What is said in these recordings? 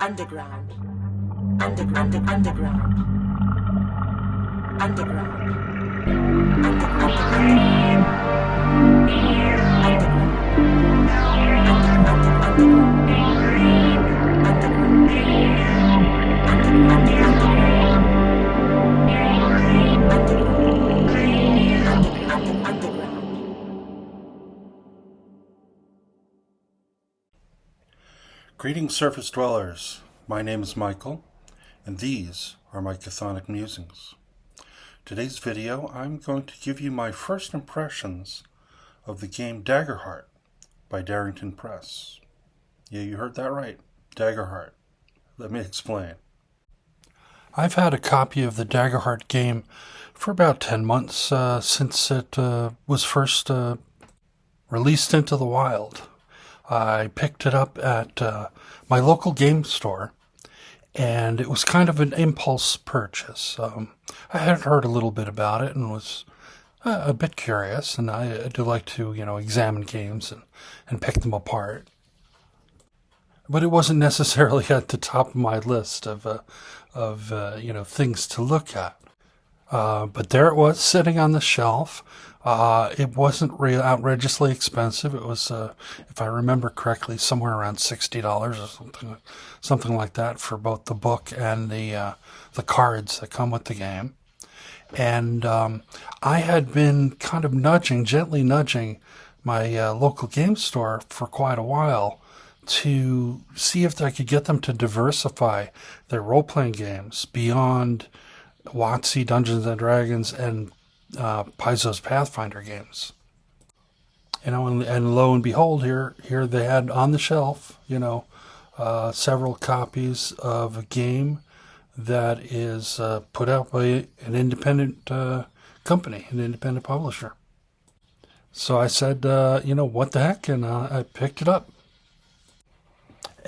Underground. Underground. Underground. Underground. Greetings, surface dwellers. My name is Michael, and these are my chthonic musings. Today's video, I'm going to give you my first impressions of the game Daggerheart by Darrington Press. Yeah, you heard that right, Daggerheart. Let me explain. I've had a copy of the Daggerheart game for about 10 months since it was first released into the wild. I picked it up at my local game store, and it was kind of an impulse purchase. I had heard a little bit about it and was a bit curious, and I do like to, examine games and pick them apart. But it wasn't necessarily at the top of my list of things to look at. But there it was, sitting on the shelf. It wasn't outrageously expensive. It was, if I remember correctly, somewhere around $60 or something like that for both the book and the cards that come with the game. And I had been kind of gently nudging my local game store for quite a while to see if I could get them to diversify their role-playing games beyond WotC, Dungeons and Dragons, and Paizo's Pathfinder games. And lo and behold, here they had on the shelf, several copies of a game that is put out by an independent company, an independent publisher. So I said, what the heck, and I picked it up.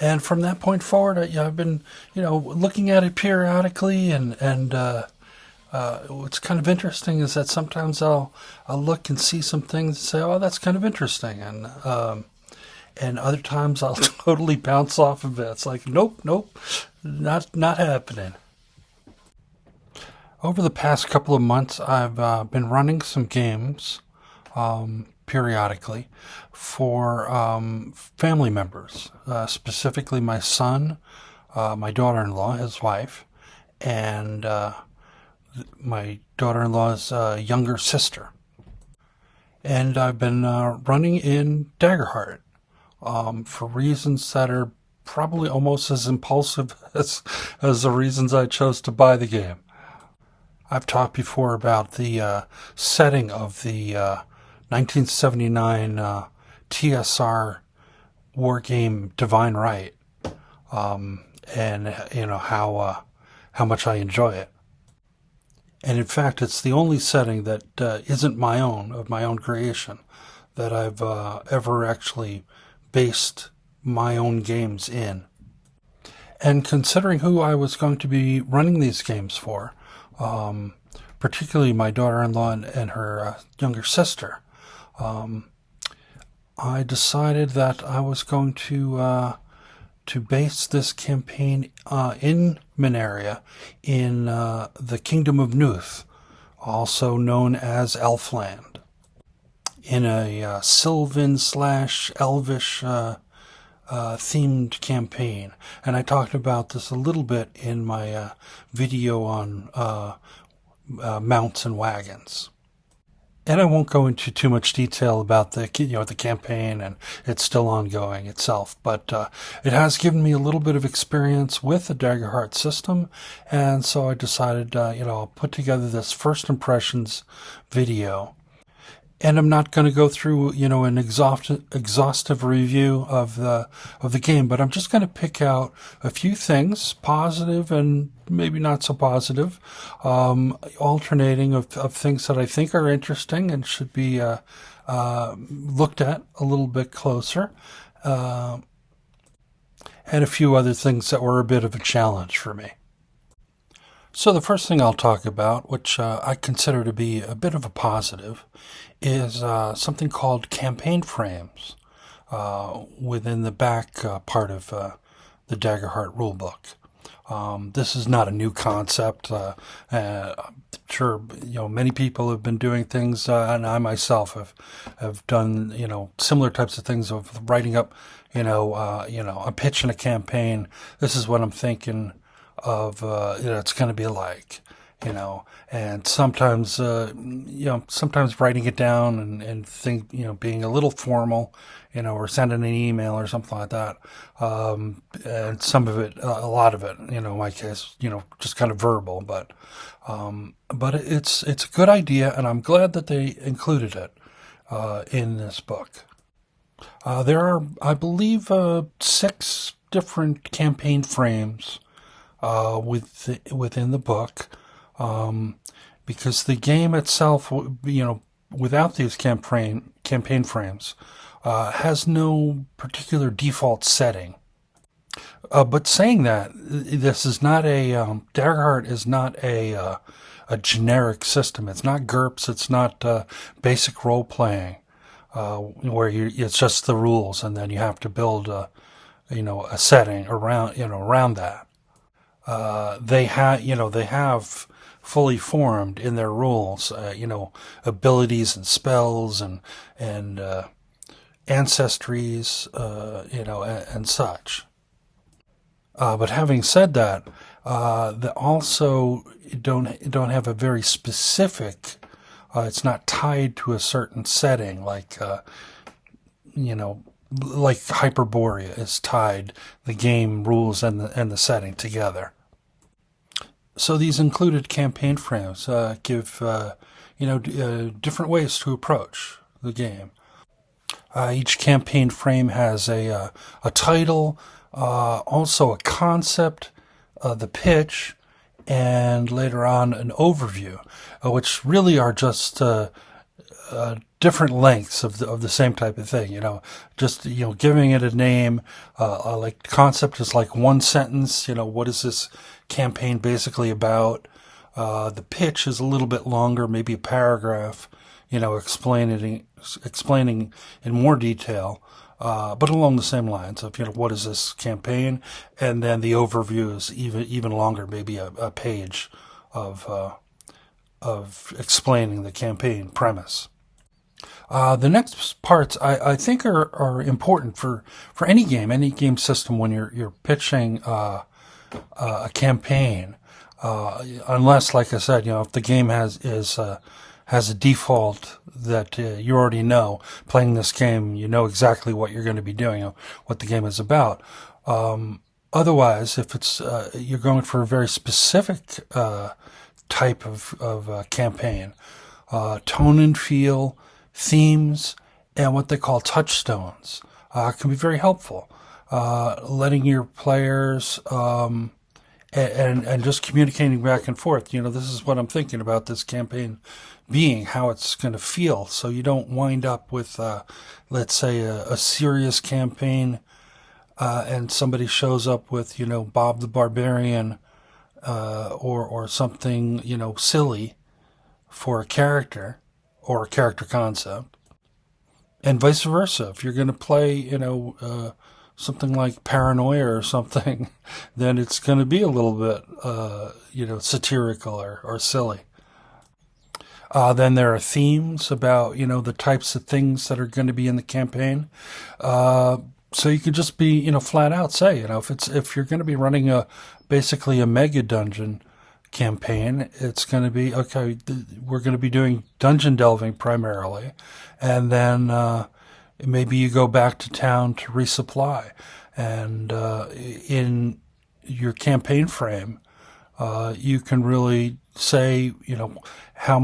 And from that point forward, I've been, looking at it periodically, and what's kind of interesting is that sometimes I'll look and see some things and say, oh, that's kind of interesting, and other times I'll totally bounce off of it. It's like, nope, not happening. Over the past couple of months, I've been running some games periodically for family members, specifically my son, my daughter-in-law, his wife, and my daughter-in-law's younger sister. And I've been running in Daggerheart for reasons that are probably almost as impulsive as the reasons I chose to buy the game. I've talked before about the setting of the 1979 TSR war game Divine Right, and how much I enjoy it. And in fact, it's the only setting that isn't my own, of my own creation, that I've ever actually based my own games in. And considering who I was going to be running these games for, particularly my daughter-in-law and her younger sister, I decided that I was going to base this campaign in Mineria, in the Kingdom of Nuth, also known as Elfland, in a Sylvan/Elvish themed campaign. And I talked about this a little bit in my video on mounts and wagons. And I won't go into too much detail about the campaign, and it's still ongoing itself. But it has given me a little bit of experience with the Daggerheart system, and so I decided, I'll put together this first impressions video. And I'm not going to go through, an exhaustive review of the game, but I'm just going to pick out a few things, positive and maybe not so positive, alternating of things that I think are interesting and should be looked at a little bit closer, and a few other things that were a bit of a challenge for me. So the first thing I'll talk about, which I consider to be a bit of a positive, is something called campaign frames within the back part of the Daggerheart rulebook. This is not a new concept. I'm sure many people have been doing things, and I myself have done similar types of things of writing up a pitch in a campaign. This is what I'm thinking of. It's going to be like. And sometimes, sometimes writing it down and think, being a little formal, or sending an email or something like that. And some of it, a lot of it, in my case, just kind of verbal, but it's a good idea, and I'm glad that they included it, in this book. There are, I believe, 6 different campaign frames, within the book. Because the game itself, without these campaign frames, has no particular default setting. But saying that, this is not Daggerheart is not a generic system. It's not GURPS. It's not basic role playing, where it's just the rules, and then you have to build a setting around that. They have fully formed in their rules, abilities and spells and ancestries, and such. But having said that, they also don't have a very specific. It's not tied to a certain setting, like Hyperborea is tied the game rules and the setting together. So these included campaign frames give different ways to approach the game. Each campaign frame has a title, also a concept, the pitch, and later on an overview, which really are just different lengths of the same type of thing. Just giving it a name. Like concept is like one sentence. What is this campaign basically about? The pitch is a little bit longer, maybe a paragraph. Explaining in more detail, but along the same lines of what is this campaign, and then the overview is even longer, maybe a page of explaining the campaign premise. The next parts I think are important for any game system when you're pitching a campaign, unless, like I said, if the game has a default that you already know. Playing this game, you know exactly what you're going to be doing, what the game is about. Otherwise, if it's you're going for a very specific type of campaign, tone and feel, themes, and what they call touchstones can be very helpful. Letting your players and just communicating back and forth. This is what I'm thinking about this campaign being, how it's going to feel, so you don't wind up with, let's say, a serious campaign, and somebody shows up with, Bob the Barbarian, or something, silly for a character or a character concept, and vice versa. If you're going to play, something like Paranoia or something, then it's going to be a little bit, satirical or silly. Then there are themes about, the types of things that are going to be in the campaign. So you could just be, flat out say, if you're going to be running basically a mega dungeon campaign, it's going to be, okay, we're going to be doing dungeon delving primarily. And then, maybe you go back to town to resupply. And, in your campaign frame, you can really say, how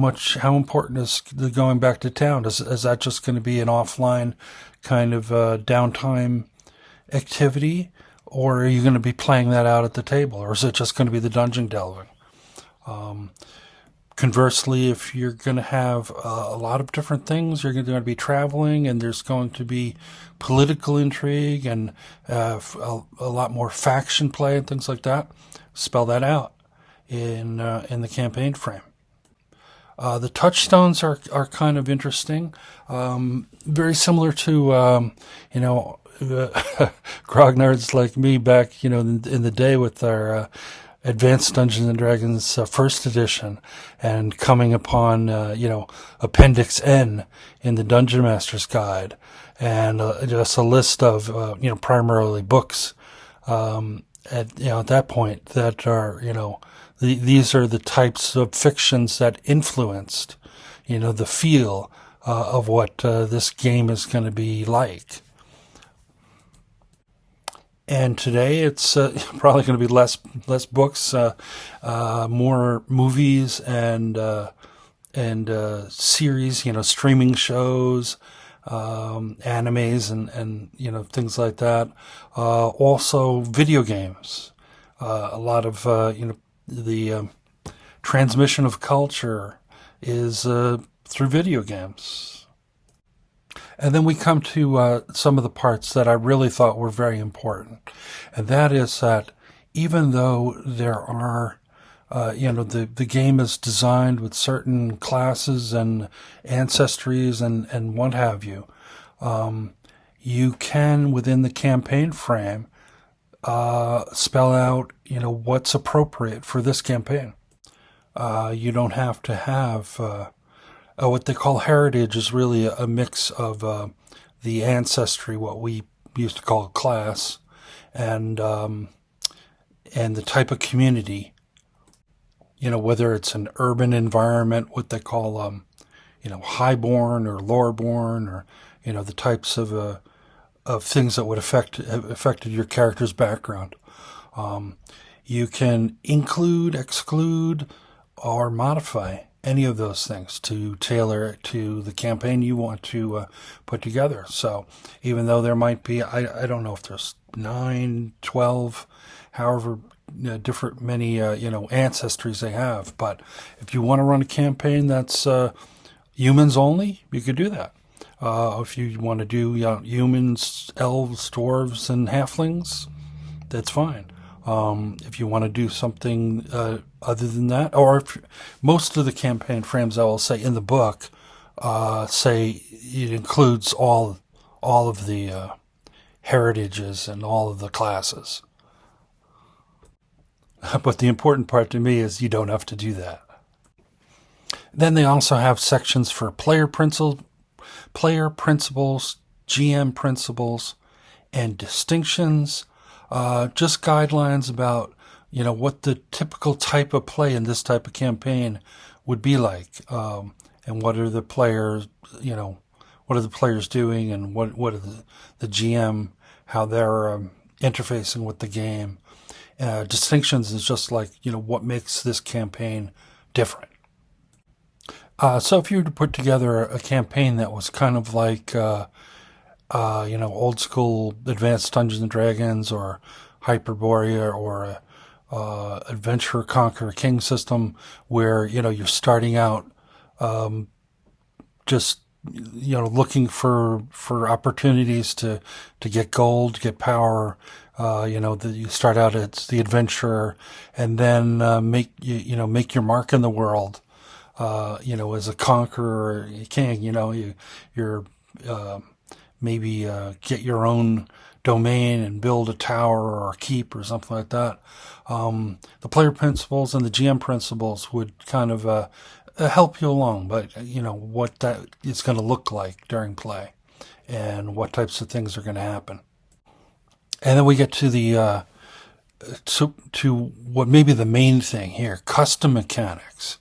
important is the going back to town? Is that just going to be an offline kind of downtime activity, or are you going to be playing that out at the table, or is it just going to be the dungeon delving? Conversely, if you're going to have a lot of different things, you're going to be traveling, and there's going to be political intrigue and a lot more faction play and things like that. Spell that out in the campaign frame. The touchstones are kind of interesting. Very similar to grognards like me back, in the day with our Advanced Dungeons and Dragons first edition, and coming upon, Appendix N in the Dungeon Master's Guide, and just a list of, primarily books at that point that are, these are the types of fictions that influenced, the feel of what this game is going to be like. And today it's probably going to be less books, more movies and series, streaming shows, animes and things like that. Also video games. A lot of the transmission of culture is through video games. And then we come to some of the parts that I really thought were very important. And that is that even though there are, the game is designed with certain classes and ancestries and what have you, you can, within the campaign frame, spell out, what's appropriate for this campaign. You don't have to have... what they call heritage is really a mix of the ancestry, what we used to call a class, and the type of community. Whether it's an urban environment, what they call highborn or lowerborn, or the types of things that would affected your character's background. You can include, exclude, or modify any of those things to tailor it to the campaign you want to put together. So even though there might be, I don't know if there's 9, 12, however different many, ancestries they have. But if you want to run a campaign that's humans only, you could do that. If you want to do humans, elves, dwarves, and halflings, that's fine. If you want to do something other than that, or if most of the campaign frames, I will say in the book, say it includes all of the heritages and all of the classes. But the important part to me is you don't have to do that. Then they also have sections for player principles, GM principles, and distinctions. Just guidelines about, what the typical type of play in this type of campaign would be like, and what are the players, what are the players doing, and what are the GM, how they're interfacing with the game. Distinctions is just like, what makes this campaign different. So if you were to put together a campaign that was kind of like, old school Advanced Dungeons and Dragons or Hyperborea or Adventure Conquer King system, where you're starting out just looking for opportunities to get gold, to get power. You start out as the adventurer, and then make your mark in the world. As a conqueror, king. You're maybe get your own domain and build a tower or a keep or something like that. The player principles and the GM principles would kind of help you along, but what that is going to look like during play and what types of things are going to happen. And then we get to the to what may be the main thing here, custom mechanics.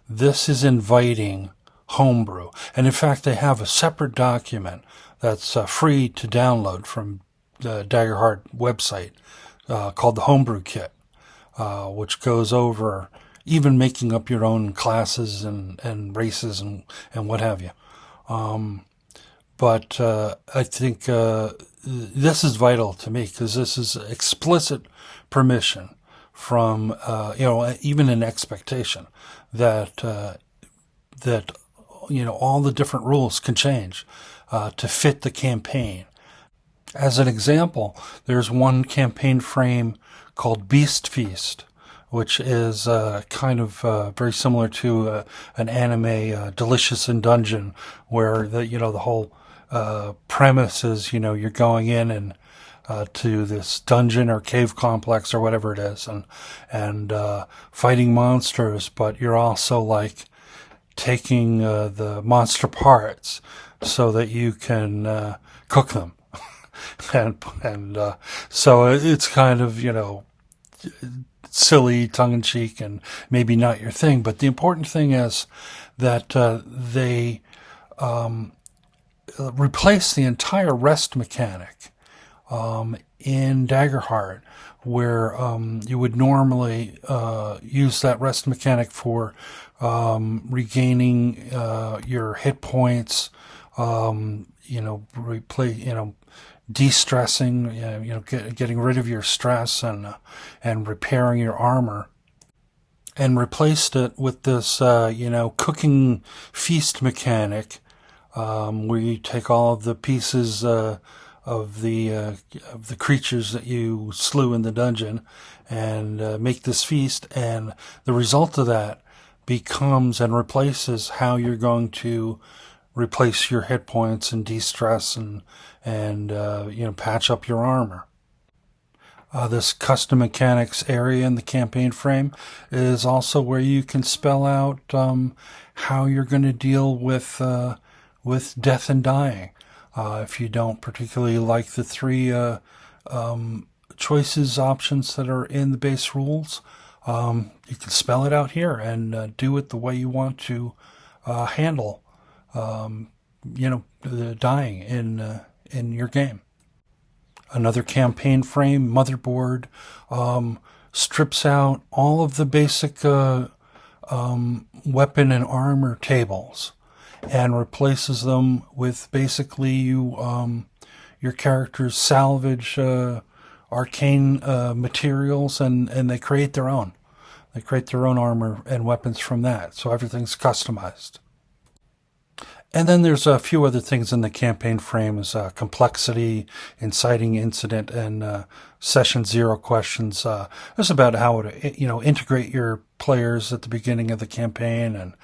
This is inviting homebrew. And in fact, they have a separate document that's free to download from the Daggerheart website called the Homebrew Kit, which goes over even making up your own classes and races and what have you. But I think this is vital to me, because this is explicit permission from, even an expectation that all the different rules can change to fit the campaign. As an example, there's one campaign frame called Beast Feast, which is kind of very similar to an anime, Delicious in Dungeon, where the whole premise is, you're going in and to this dungeon or cave complex or whatever it is, and fighting monsters, but you're also like taking the monster parts so that you can cook them, and so it's kind of silly, tongue-in-cheek, and maybe not your thing. But the important thing is that they replace the entire rest mechanic in Daggerheart, where you would normally use that rest mechanic for regaining your hit points, de-stressing, getting rid of your stress and repairing your armor, and replaced it with this cooking feast mechanic, where you take all of the pieces of the creatures that you slew in the dungeon and make this feast, and the result of that becomes and replaces how you're going to replace your hit points and de-stress and patch up your armor. This custom mechanics area in the campaign frame is also where you can spell out how you're going to deal with death and dying. If you don't particularly like the three choices options that are in the base rules, you can spell it out here and do it the way you want to handle the dying in your game. Another campaign frame, motherboard, strips out all of the basic weapon and armor tables and replaces them with basically your characters salvage arcane materials, and they create their own. They create their own armor and weapons from that, so everything's customized. And then there's a few other things in the campaign frames: complexity, inciting incident, and session zero questions. It's about how to integrate your players at the beginning of the campaign and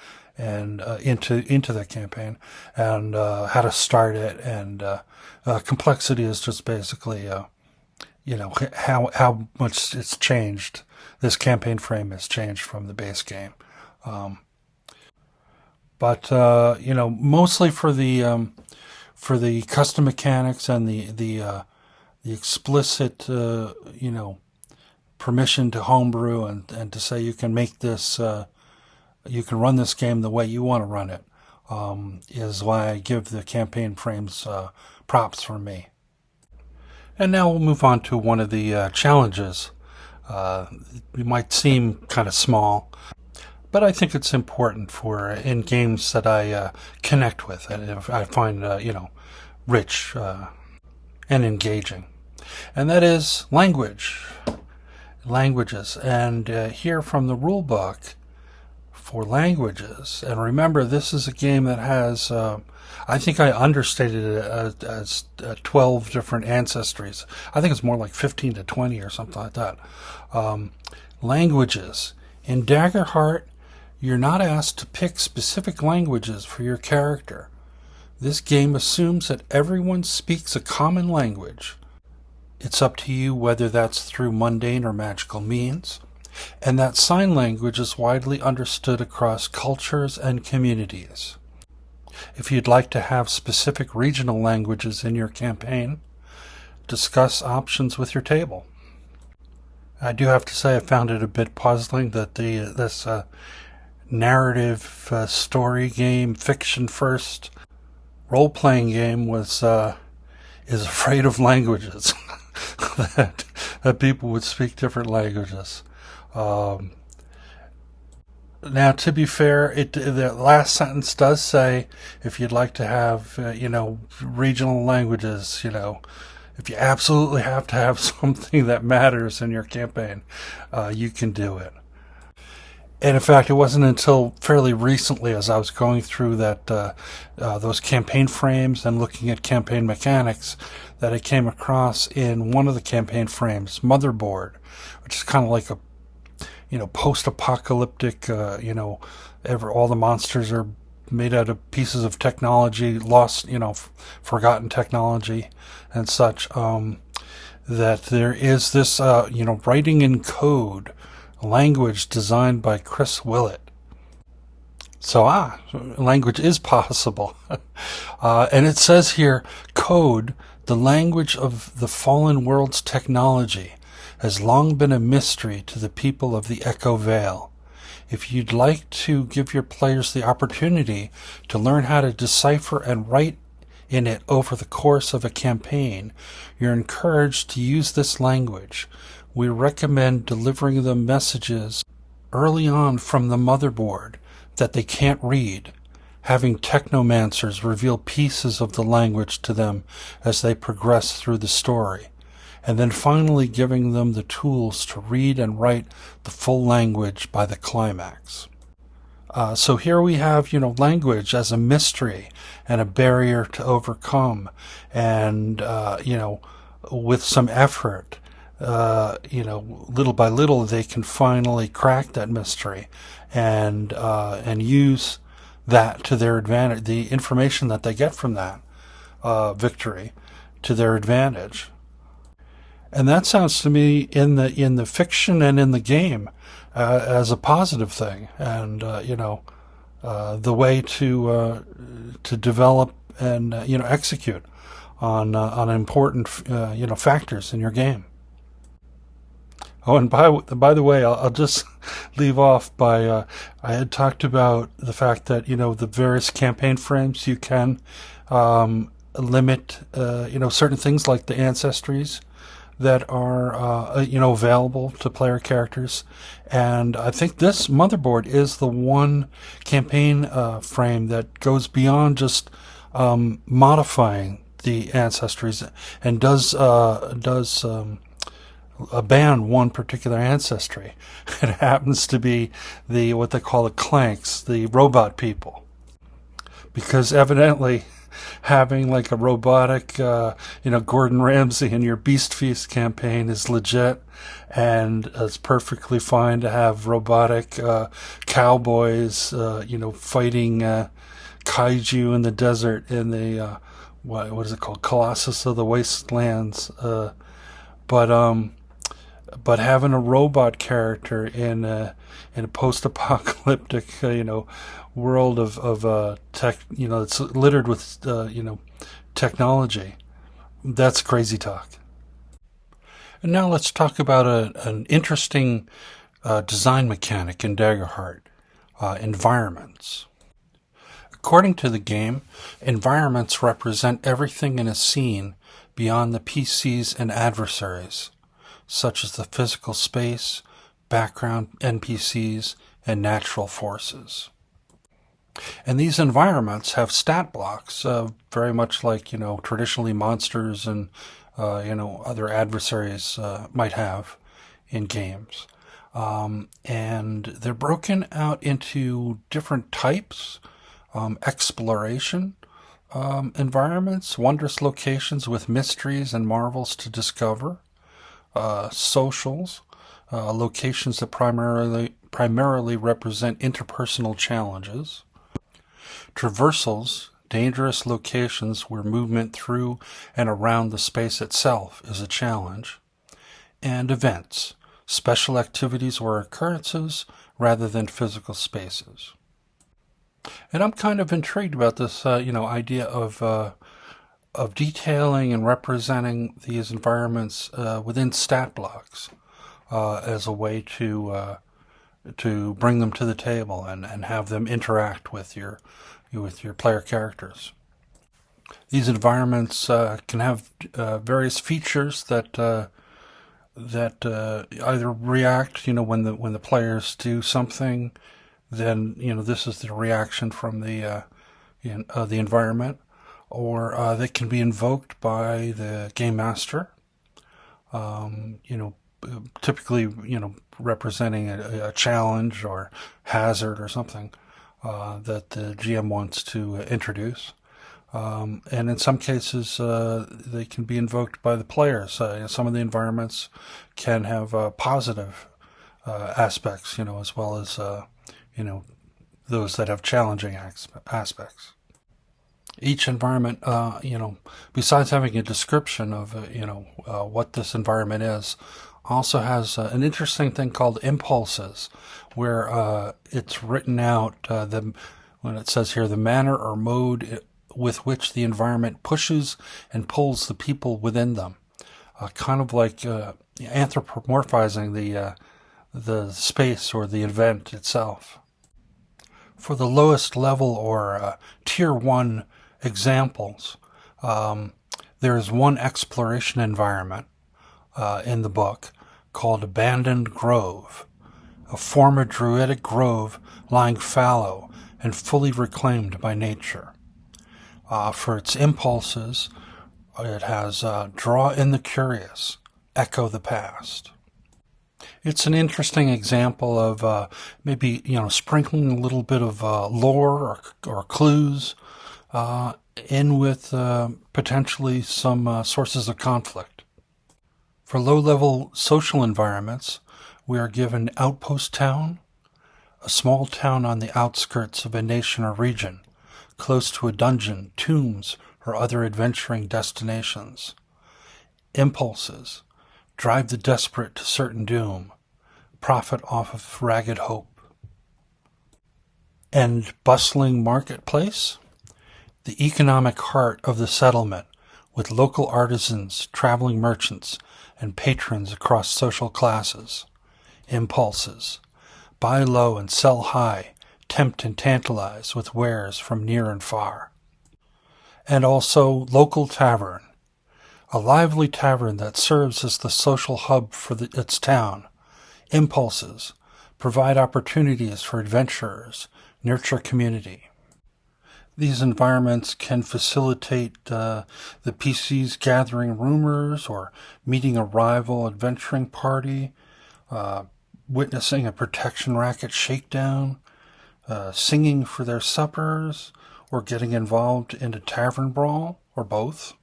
into the campaign, and how to start it. And complexity is just basically how much it's changed. This campaign frame has changed from the base game. But mostly for the custom mechanics and the explicit permission to homebrew and to say you can make this, you can run this game the way you want to run it, is why I give the campaign frames props from me. And now we'll move on to one of the challenges. It might seem kind of small, but I think it's important for in games that I connect with and I find rich and engaging, and that is languages. And here from the rule book for languages, and remember, this is a game that has I think I understated it as 12 different ancestries. I think it's more like 15 to 20 or something like that. Languages. In Daggerheart, you're not asked to pick specific languages for your character. This game assumes that everyone speaks a common language. It's up to you whether that's through mundane or magical means, and that sign language is widely understood across cultures and communities. If you'd like to have specific regional languages in your campaign, discuss options with your table. I do have to say I found it a bit puzzling that this narrative story game, fiction first role-playing game is afraid of languages. that people would speak different languages. Now, to be fair, the last sentence does say if you'd like to have regional languages, if you absolutely have to have something that matters in your campaign, you can do it. And in fact, it wasn't until fairly recently, as I was going through those campaign frames and looking at campaign mechanics, that I came across in one of the campaign frames, Motherboard, which is kind of like a post-apocalyptic, all the monsters are made out of pieces of technology, lost, forgotten technology and such. That there is this, writing in code language designed by Chris Willett. So, language is possible. And it says here, code, the language of the fallen world's technology, has long been a mystery to the people of the Echo Vale. If you'd like to give your players the opportunity to learn how to decipher and write in it over the course of a campaign, you're encouraged to use this language. We recommend delivering them messages early on from the motherboard that they can't read, having technomancers reveal pieces of the language to them as they progress through the story, and then finally giving them the tools to read and write the full language by the climax. So here we have, language as a mystery and a barrier to overcome, and, with some effort, little by little, they can finally crack that mystery and use that to their advantage, the information that they get from that victory to their advantage. And that sounds to me in the fiction and in the game as a positive thing, and the way to develop and execute on important factors in your game. Oh, and by the way, I'll just leave off by I had talked about the fact that the various campaign frames you can limit certain things like the ancestries that are available to player characters, and I think this motherboard is the one campaign frame that goes beyond just modifying the ancestries and does ban one particular ancestry. It happens to be what they call the clanks, the robot people, because evidently having like a robotic, Gordon Ramsay in your Beast Feast campaign is legit, and it's perfectly fine to have robotic cowboys, fighting kaiju in the desert in the what is it called, Colossus of the Wastelands. But having a robot character in a post-apocalyptic, world of tech, it's littered with, technology, that's crazy talk. And now let's talk about an interesting design mechanic in Daggerheart, environments. According to the game, environments represent everything in a scene beyond the PCs and adversaries, such as the physical space, background NPCs, and natural forces. And these environments have stat blocks, very much like, traditionally monsters and, other adversaries might have in games. And they're broken out into different types: exploration environments, wondrous locations with mysteries and marvels to discover; socials, locations that primarily represent interpersonal challenges; traversals, dangerous locations where movement through and around the space itself is a challenge; and events, special activities or occurrences rather than physical spaces. And I'm kind of intrigued about this, idea of detailing and representing these environments within stat blocks as a way to bring them to the table and have them interact with your player characters. These environments can have various features that either react, when the players do something, then this is the reaction from the environment, or they can be invoked by the game master. Typically, representing a challenge or hazard or something that the GM wants to introduce. And in some cases, they can be invoked by the players. Some of the environments can have positive aspects, as well as, those that have challenging aspects. Each environment, besides having a description of, what this environment is, also has an interesting thing called impulses, where it's written out when it says here the manner or mode with which the environment pushes and pulls the people within them, kind of like anthropomorphizing the space or the event itself. For the lowest level or tier 1 examples, there is one exploration environment in the book called Abandoned Grove, a former druidic grove lying fallow and fully reclaimed by nature. For its impulses, it has draw in the curious, echo the past. It's an interesting example of maybe sprinkling a little bit of lore or clues in with potentially some sources of conflict. For low-level social environments, we are given Outpost Town, a small town on the outskirts of a nation or region, close to a dungeon, tombs, or other adventuring destinations. Impulses, drive the desperate to certain doom, profit off of ragged hope. And bustling marketplace, the economic heart of the settlement, with local artisans, traveling merchants, and patrons across social classes. Impulses, buy low and sell high, tempt and tantalize with wares from near and far. And also local tavern, a lively tavern that serves as the social hub for its town. Impulses, provide opportunities for adventurers, nurture community. These environments can facilitate the PCs gathering rumors or meeting a rival adventuring party, witnessing a protection racket shakedown, singing for their suppers, or getting involved in a tavern brawl, or both.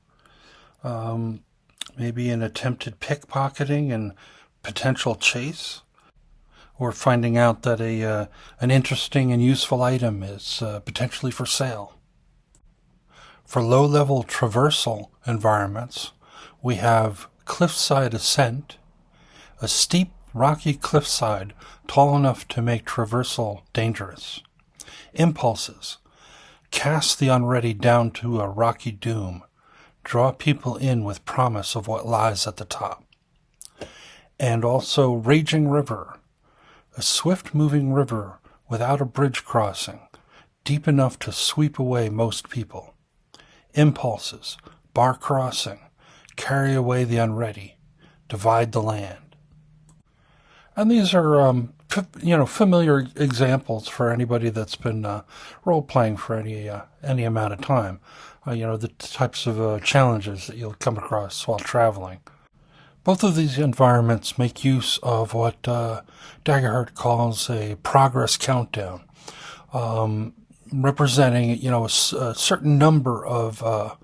Maybe an attempted pickpocketing and potential chase, or finding out that an interesting and useful item is potentially for sale. For low-level traversal environments, we have cliffside ascent, a steep, rocky cliffside tall enough to make traversal dangerous. Impulses, cast the unready down to a rocky doom, draw people in with promise of what lies at the top. And also raging river, a swift-moving river without a bridge crossing, deep enough to sweep away most people. Impulses, bar crossing, carry away the unready, divide the land. And these are, familiar examples for anybody that's been role-playing for any amount of time. The types of challenges that you'll come across while traveling. Both of these environments make use of what Daggerheart calls a progress countdown, representing a certain number of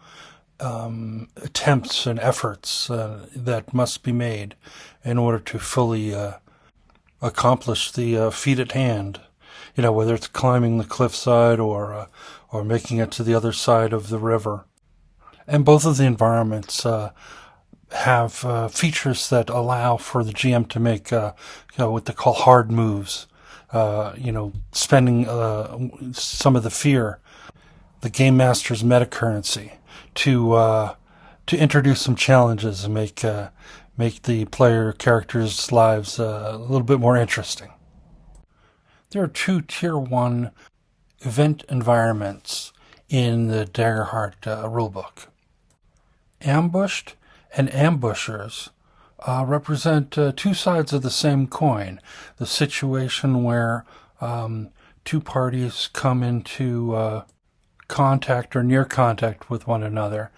attempts and efforts that must be made in order to fully accomplish the feat at hand. Whether it's climbing the cliffside or making it to the other side of the river. And both of the environments have features that allow for the GM to make what they call hard moves. Spending some of the fear, the game master's metacurrency, to introduce some challenges and make the player characters' lives a little bit more interesting. There are 2 Tier 1 event environments in the Daggerheart rulebook. Ambushed and ambushers represent 2 sides of the same coin. The situation where 2 parties come into contact or near contact with one another,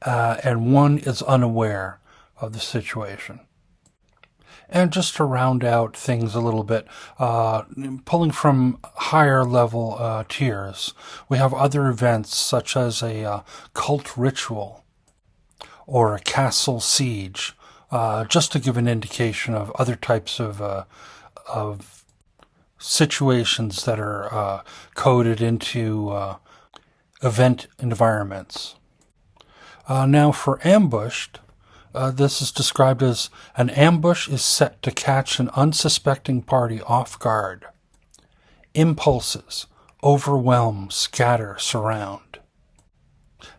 and one is unaware of the situation. And just to round out things a little bit, pulling from higher level tiers, we have other events such as a cult ritual or a castle siege, just to give an indication of other types of situations that are coded into event environments. Now for ambushed, this is described as an ambush is set to catch an unsuspecting party off guard. Impulses: overwhelm, scatter, surround.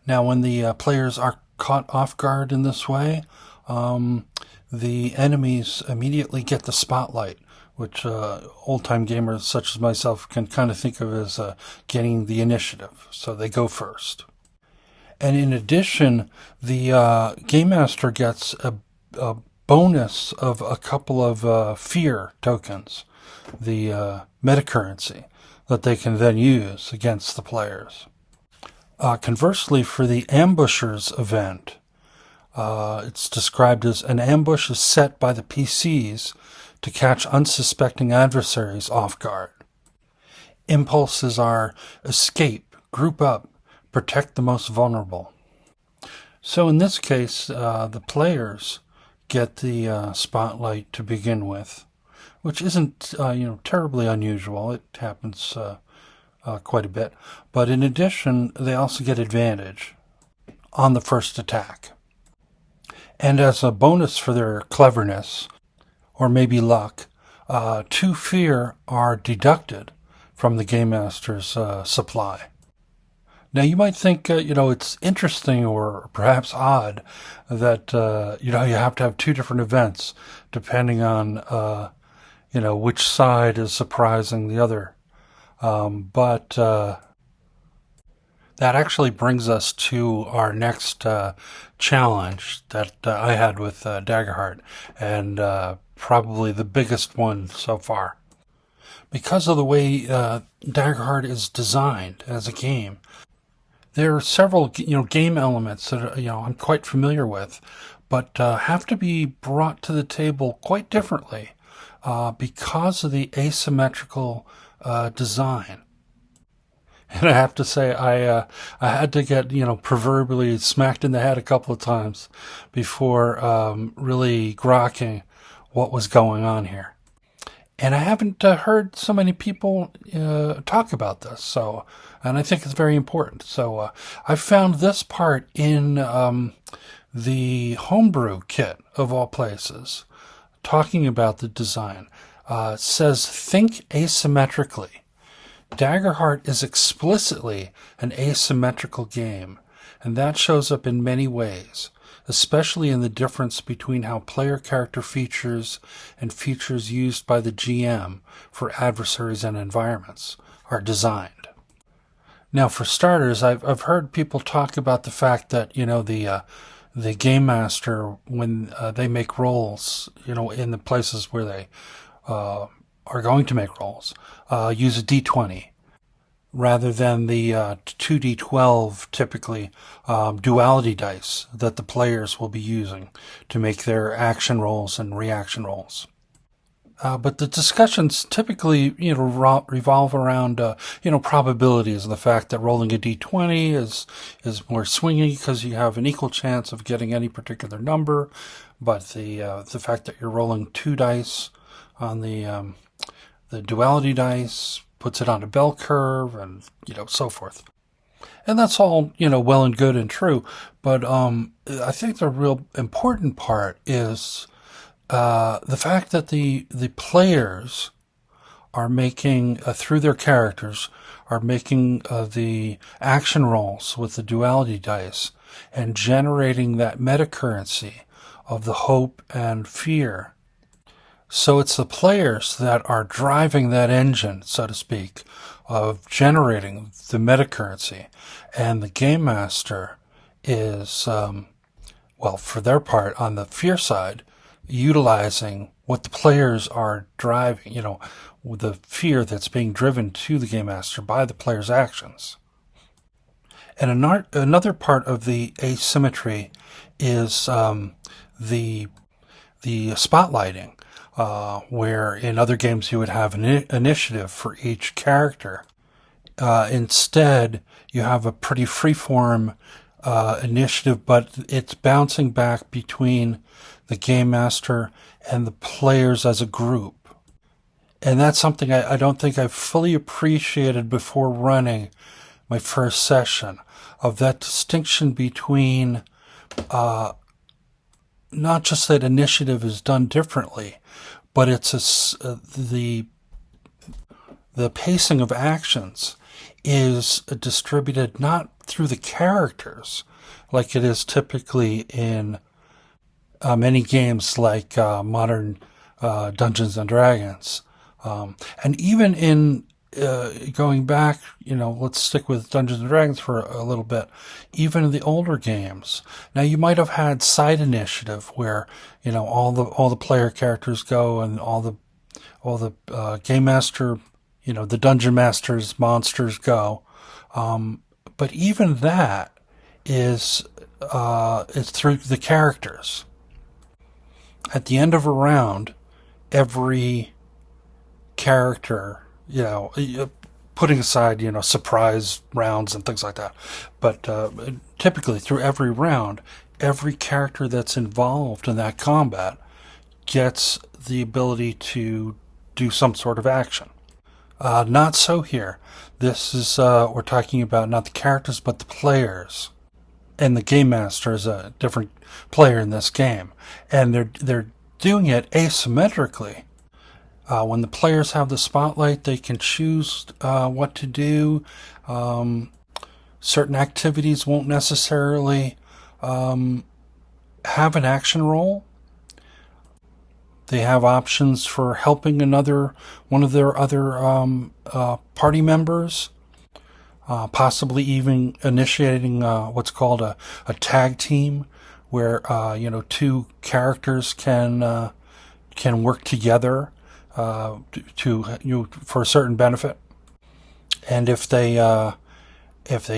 Now when the players are caught off guard in this way, the enemies immediately get the spotlight, which old-time gamers such as myself can kind of think of as getting the initiative. So they go first. And in addition, the Game Master gets a bonus of a couple of fear tokens, the metacurrency, that they can then use against the players. Conversely, for the Ambushers event, it's described as an ambush is set by the PCs to catch unsuspecting adversaries off guard. Impulses are escape, group up, protect the most vulnerable. So in this case, the players get the spotlight to begin with, which isn't terribly unusual. It happens quite a bit. But in addition, they also get advantage on the first attack. And as a bonus for their cleverness, or maybe luck, 2 fear are deducted from the Game Master's supply. Now you might think, it's interesting or perhaps odd that, you have to have 2 different events depending on, which side is surprising the other. But that actually brings us to our next challenge that I had with Daggerheart, and probably the biggest one so far. Because of the way Daggerheart is designed as a game, there are several game elements that I'm quite familiar with, but have to be brought to the table quite differently because of the asymmetrical design. And I have to say, I had to get proverbially smacked in the head a couple of times before really grokking what was going on here. And I haven't heard so many people talk about this, and I think it's very important. So I found this part in the homebrew kit, of all places, talking about the design. It says, think asymmetrically. Daggerheart is explicitly an asymmetrical game, and that shows up in many ways, especially in the difference between how player character features and features used by the GM for adversaries and environments are designed. Now, for starters, I've heard people talk about the fact that the Game Master, when they make rolls, in the places where they are going to make rolls, use a D20 rather than the 2D12 typically Duality Dice that the players will be using to make their action rolls and reaction rolls. But the discussions typically, revolve around, probabilities, and the fact that rolling a d20 is more swingy because you have an equal chance of getting any particular number. But the fact that you're rolling 2 dice on the duality dice puts it on a bell curve, and so forth. And that's all well and good and true. But I think the real important part is the fact that the players are making, through their characters, are making the action rolls with the duality dice and generating that metacurrency of the hope and fear. So it's the players that are driving that engine, so to speak, of generating the metacurrency. And the Game Master is, for their part, on the fear side, utilizing what the players are driving, the fear that's being driven to the Game Master by the player's actions. And another part of the asymmetry is the spotlighting, where in other games you would have an initiative for each character. Instead, you have a pretty freeform initiative, but it's bouncing back between the Game Master and the players as a group. And that's something I don't think I fully appreciated before running my first session, of that distinction between not just that initiative is done differently, but it's the pacing of actions is distributed not through the characters like it is typically in many games like modern Dungeons and Dragons. And even in going back, let's stick with Dungeons and Dragons for a little bit. Even in the older games, now you might have had side initiative where all the player characters go and all the game master, the dungeon master's monsters go. But even that is it's through the characters. At the end of a round, every character, putting aside, surprise rounds and things like that, but typically through every round, every character that's involved in that combat gets the ability to do some sort of action. Not so here. This is, we're talking about not the characters, but the players. And the game master is a different player in this game. And they're doing it asymmetrically. When the players have the spotlight, they can choose what to do. Certain activities won't necessarily have an action roll. They have options for helping one of their other party members, possibly even initiating what's called a tag team, where two characters can work together for a certain benefit. And if they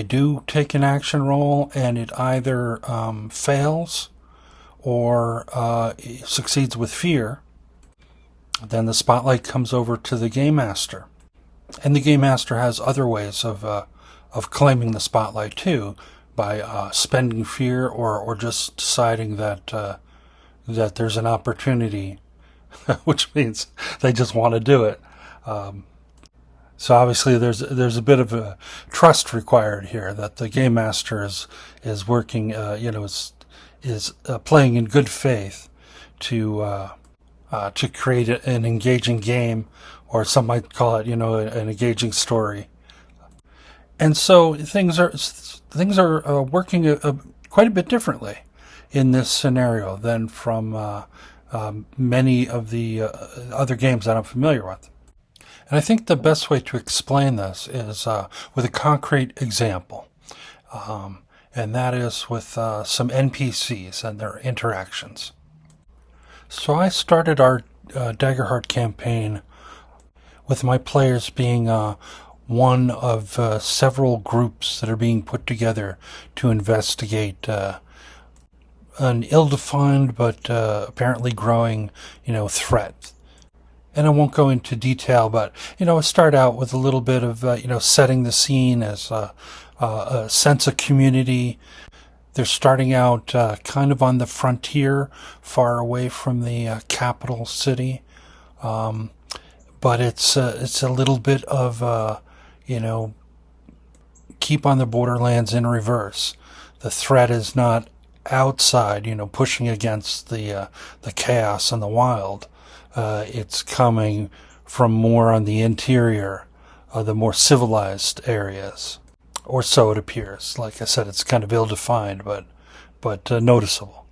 do take an action roll and it either fails or succeeds with fear, then the spotlight comes over to the game master. And the game master has other ways of claiming the spotlight too, by spending fear or just deciding that there's an opportunity, which means they just want to do it. So obviously there's a bit of a trust required here, that the game master is working, is playing in good faith to create an engaging game, or some might call it, an engaging story. And so things are working quite a bit differently in this scenario than from many of the other games that I'm familiar with. And I think the best way to explain this is with a concrete example. And that is with some NPCs and their interactions. So I started our Daggerheart campaign with my players being one of several groups that are being put together to investigate an ill-defined but apparently growing, threat. And I won't go into detail, but, I start out with a little bit of, setting the scene as a sense of community. They're starting out kind of on the frontier, far away from the capital city. But it's a little bit of, keep on the borderlands in reverse. The threat is not outside, pushing against the chaos and the wild. It's coming from more on the interior, the more civilized areas, or so it appears. Like I said, it's kind of ill-defined, but noticeable.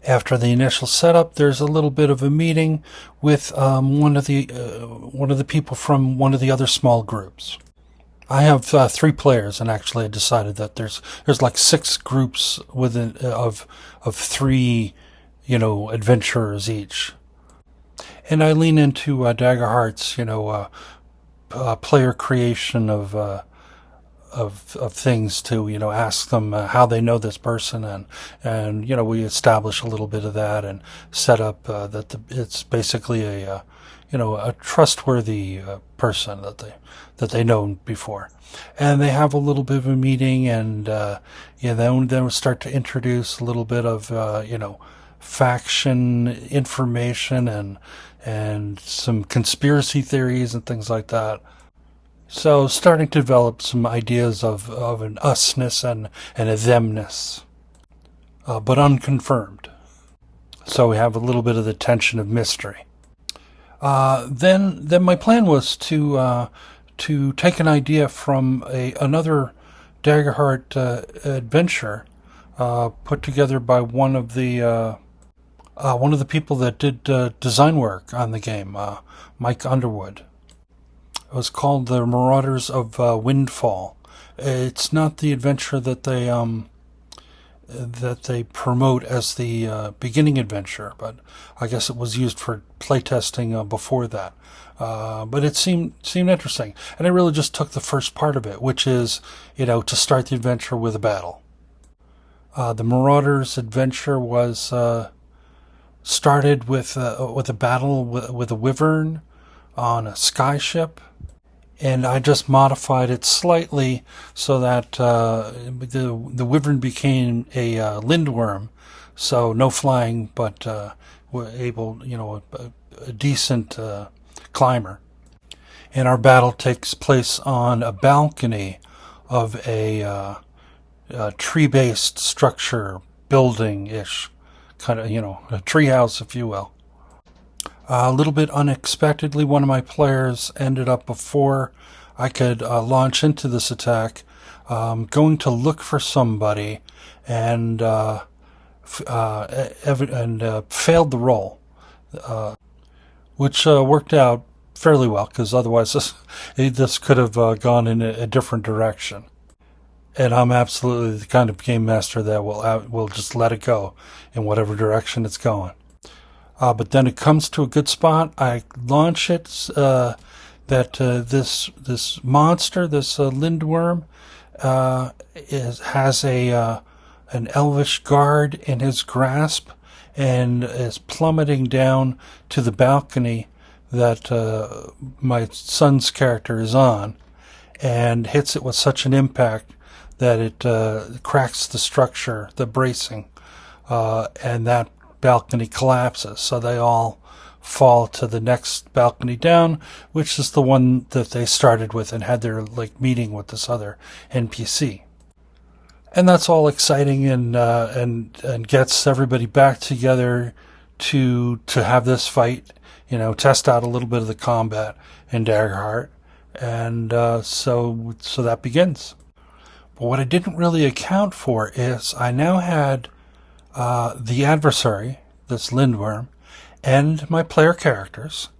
After the initial setup, there's a little bit of a meeting with one of the people from one of the other small groups. I have 3 players, and actually I decided that there's like 6 groups within of 3, adventurers each. And I lean into Daggerheart's, player creation of things to, ask them how they know this person, and we establish a little bit of that and set up that it's basically a trustworthy person that they know before. And they have a little bit of a meeting, and then we'll start to introduce a little bit of faction information and some conspiracy theories and things like that. So starting to develop some ideas of an usness and a themness, but unconfirmed. So we have a little bit of the tension of mystery. Then my plan was to take an idea from another Daggerheart adventure put together by one of the people that did design work on the game, Mike Underwood. It was called The Marauders of Windfall. It's not the adventure that they promote as the beginning adventure, but I guess it was used for playtesting before that. But it seemed interesting, and I really just took the first part of it, which is, to start the adventure with a battle. The Marauders adventure was started with a battle with a wyvern on a skyship. And I just modified it slightly so that the wyvern became a lindworm, so no flying, but able, a decent climber. And our battle takes place on a balcony of a tree-based structure, building-ish, kind of, a treehouse, if you will. A little bit unexpectedly, one of my players ended up, before I could launch into this attack, going to look for somebody and failed the roll, which worked out fairly well, because otherwise this could have gone in a different direction. And I'm absolutely the kind of game master that will just let it go in whatever direction it's going. But then it comes to a good spot. I launch it. This monster, this lindworm, has an elvish guard in his grasp, and is plummeting down to the balcony that my son's character is on, and hits it with such an impact that it cracks the structure, the bracing, and that balcony collapses, so they all fall to the next balcony down, which is the one that they started with and had their meeting with this other NPC. And that's all exciting and gets everybody back together to have this fight, test out a little bit of the combat in Daggerheart, and so that begins. But what I didn't really account for is I now had the adversary, this lindworm, and my player characters,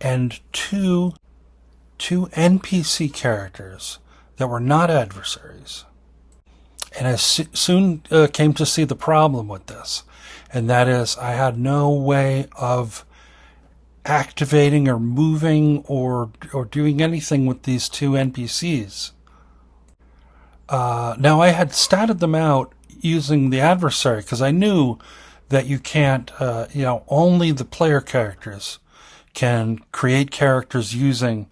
and two NPC characters that were not adversaries. And I soon came to see the problem with this, and that is I had no way of activating or moving or doing anything with these two NPCs. Now I had statted them out using the adversary, because I knew that you can't, only the player characters can create characters using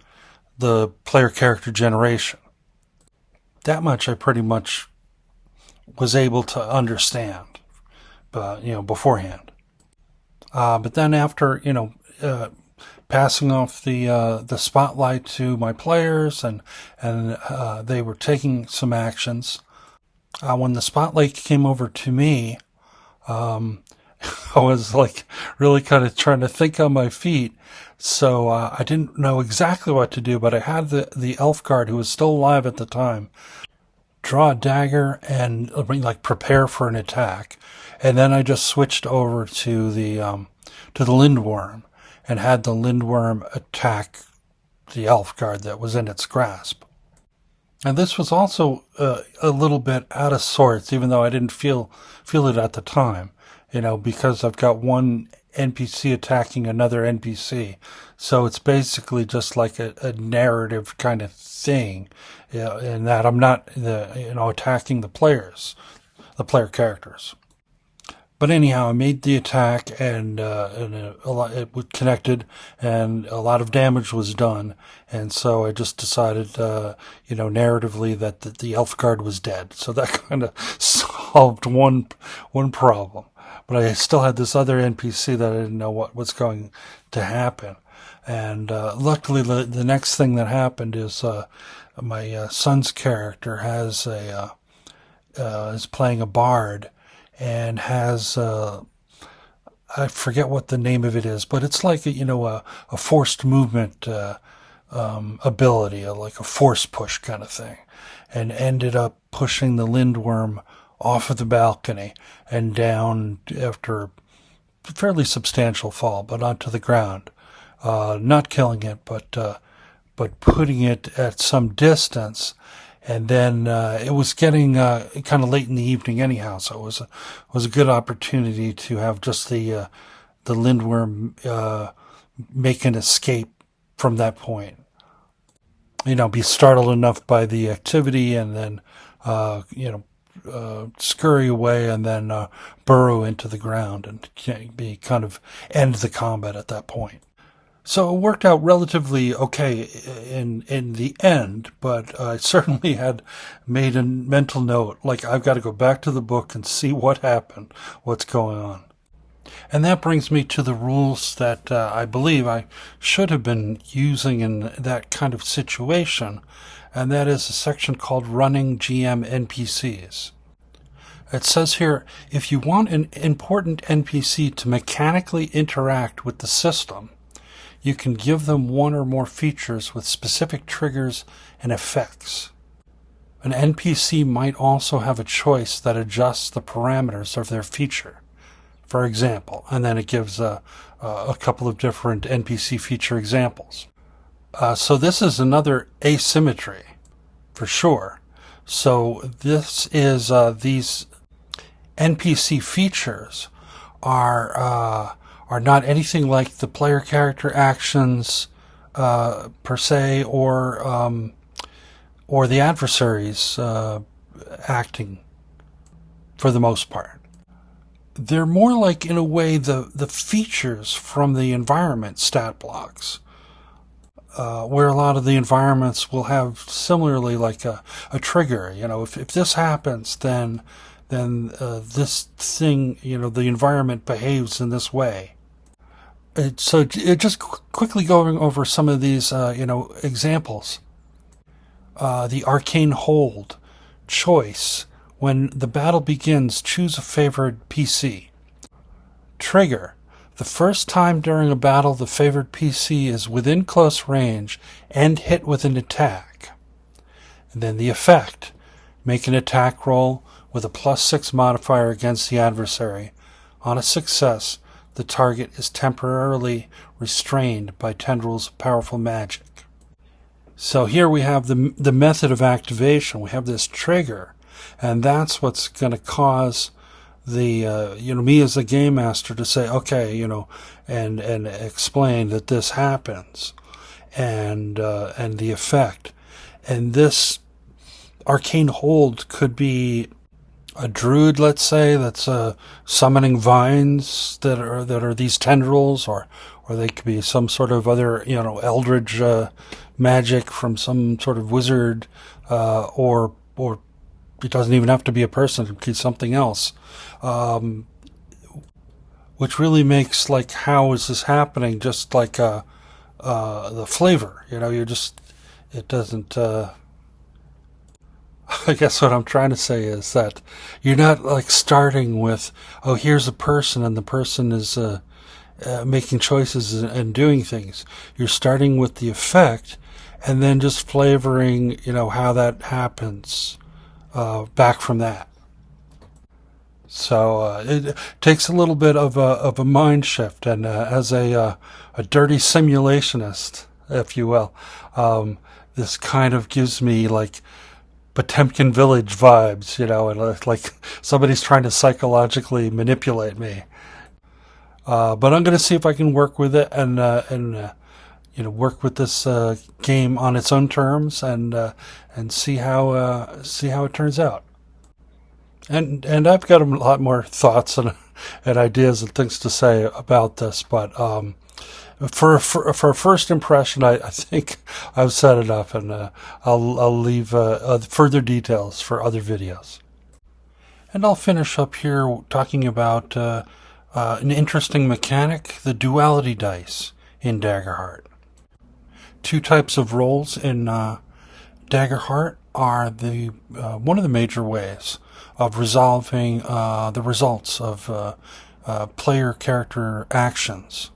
the player character generation. That much I pretty much was able to understand, but beforehand. But then after passing off the spotlight to my players, and they were taking some actions. When the spotlight came over to me, I was really kind of trying to think on my feet. So I didn't know exactly what to do, but I had the elf guard, who was still alive at the time, draw a dagger and prepare for an attack. And then I just switched over to the lindworm and had the lindworm attack the elf guard that was in its grasp. And this was also a little bit out of sorts, even though I didn't feel it at the time, because I've got one NPC attacking another NPC. So it's basically just like a narrative kind of thing, in that I'm not attacking the player characters. But anyhow, I made the attack, and it was connected, and a lot of damage was done. And so I just decided, narratively, that the elf guard was dead. So that kind of solved one problem. but I still had this other NPC that I didn't know what was going to happen. And luckily, the next thing that happened is my son's character has is playing a bard and has I forget what the name of it is, but it's like a forced movement ability, like a force push kind of thing, and ended up pushing the lindworm off of the balcony and down after a fairly substantial fall, but onto the ground. Not killing it, but putting it at some distance. And then it was getting kind of late in the evening anyhow, so it was a good opportunity to have just the lindworm make an escape from that point. Be startled enough by the activity, and then scurry away, and then burrow into the ground and be kind of end the combat at that point. So it worked out relatively okay in the end, but I certainly had made a mental note, like I've got to go back to the book and see what happened, what's going on. And that brings me to the rules that I believe I should have been using in that kind of situation, and that is a section called Running GM NPCs. It says here, if you want an important NPC to mechanically interact with the system, you can give them one or more features with specific triggers and effects. An NPC might also have a choice that adjusts the parameters of their feature. For example, and then it gives a couple of different NPC feature examples. So this is another asymmetry, for sure. So this is these NPC features are not anything like the player character actions per se, or the adversaries acting for the most part. They're more like, in a way, the features from the environment stat blocks, where a lot of the environments will have similarly like a trigger. If this happens, then this thing, the environment behaves in this way. So just quickly going over some of these, examples. The arcane hold, choice. When the battle begins, choose a favored PC. Trigger. The first time during a battle the favored PC is within close range and hit with an attack. And then the effect. Make an attack roll with a +6 modifier against the adversary. On a success, the target is temporarily restrained by tendrils of powerful magic. So here we have the method of activation. We have this trigger, and that's what's going to cause the me as a game master to say, okay, and explain that this happens, and the effect. And this arcane hold could be a druid, let's say, that's summoning vines that are these tendrils, or they could be some sort of other eldritch magic from some sort of wizard, or it doesn't even have to be a person, it could be something else, which really makes, like, how is this happening, just like the flavor. It doesn't. I guess what I'm trying to say is that you're not like starting with, oh, here's a person and the person is making choices and doing things. You're starting with the effect and then just flavoring, how that happens back from that. So it takes a little bit of a mind shift, and as a dirty simulationist, if you will, this kind of gives me like Potemkin Village vibes, and like somebody's trying to psychologically manipulate me. But I'm going to see if I can work with it and work with this game on its own terms, and see how it turns out. And I've got a lot more thoughts and ideas and things to say about this, but for a first impression, I think I've said enough, and I'll leave further details for other videos. And I'll finish up here talking about an interesting mechanic, the Duality Dice in Daggerheart. Two types of rolls in Daggerheart are one of the major ways of resolving the results of player character actions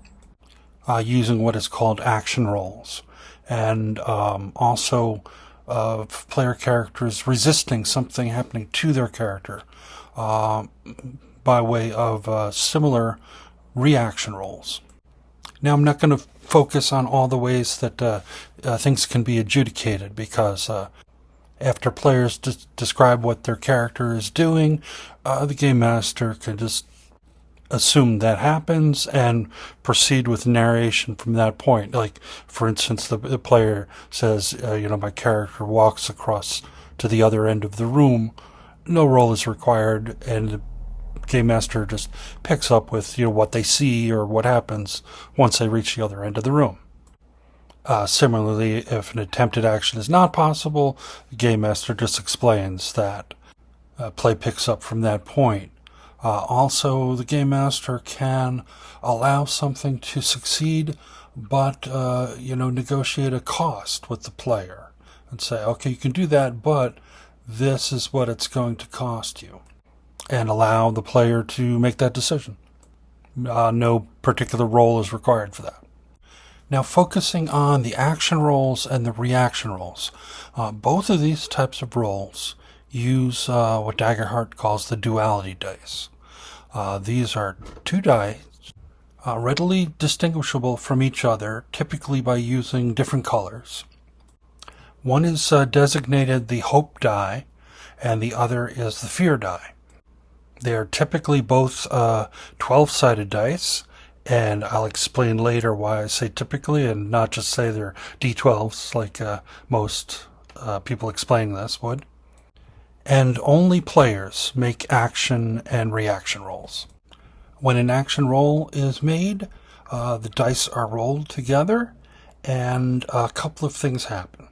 using what is called action rolls, and also of player characters resisting something happening to their character by way of similar reaction rolls. Now, I'm not going to focus on all the ways that things can be adjudicated, because after players describe what their character is doing, the game master can just assume that happens and proceed with narration from that point. Like, for instance, the player says, my character walks across to the other end of the room. No roll is required, and the game master just picks up with what they see or what happens once they reach the other end of the room. Similarly, if an attempted action is not possible, the game master just explains that. Play picks up from that point. Also, the game master can allow something to succeed, but negotiate a cost with the player and say, okay, you can do that, but this is what it's going to cost you, and allow the player to make that decision. No particular roll is required for that. Now, focusing on the action rolls and the reaction rolls, both of these types of rolls use what Daggerheart calls the Duality Dice. These are two dice, readily distinguishable from each other, typically by using different colors. One is designated the Hope die, and the other is the Fear die. They are typically both 12-sided dice, and I'll explain later why I say typically and not just say they're D12s like most people explaining this would. And only players make action and reaction rolls. When an action roll is made, the dice are rolled together, and a couple of things happen.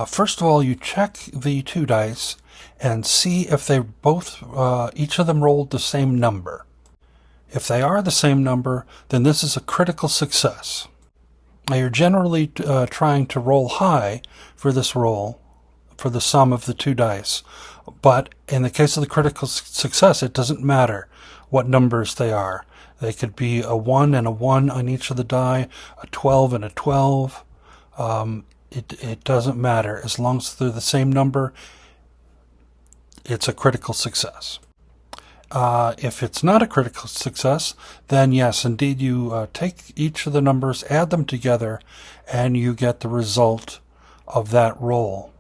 First of all, you check the two dice and see if they both, each of them rolled the same number. If they are the same number, then this is a critical success. Now, you're generally trying to roll high for this roll, for the sum of the two dice. But in the case of the critical success, it doesn't matter what numbers they are. They could be a 1 and a 1 on each of the die, a 12 and a 12. It doesn't matter. As long as they're the same number, it's a critical success. If it's not a critical success, then yes, indeed, you take each of the numbers, add them together, and you get the result of that roll,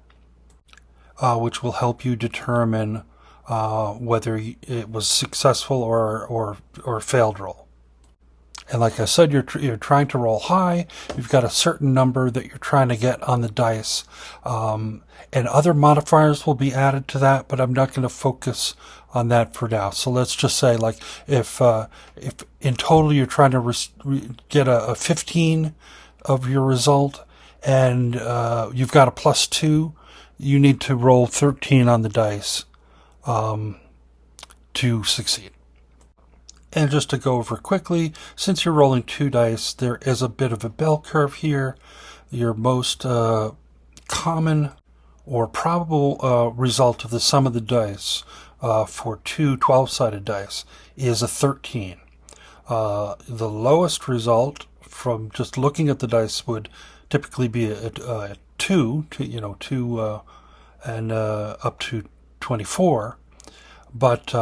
which will help you determine whether it was successful or failed roll. And like I said, you're trying to roll high. You've got a certain number that you're trying to get on the dice, and other modifiers will be added to that, but I'm not going to focus on that for now. So let's just say, like, if in total you're trying to get a 15 of your result, and you've got a +2, you need to roll 13 on the dice to succeed. And just to go over quickly, since you're rolling two dice, there is a bit of a bell curve here. Your most common or probable result of the sum of the dice for two 12-sided dice is a 13. The lowest result from just looking at the dice would typically be a 2, and up to 24. But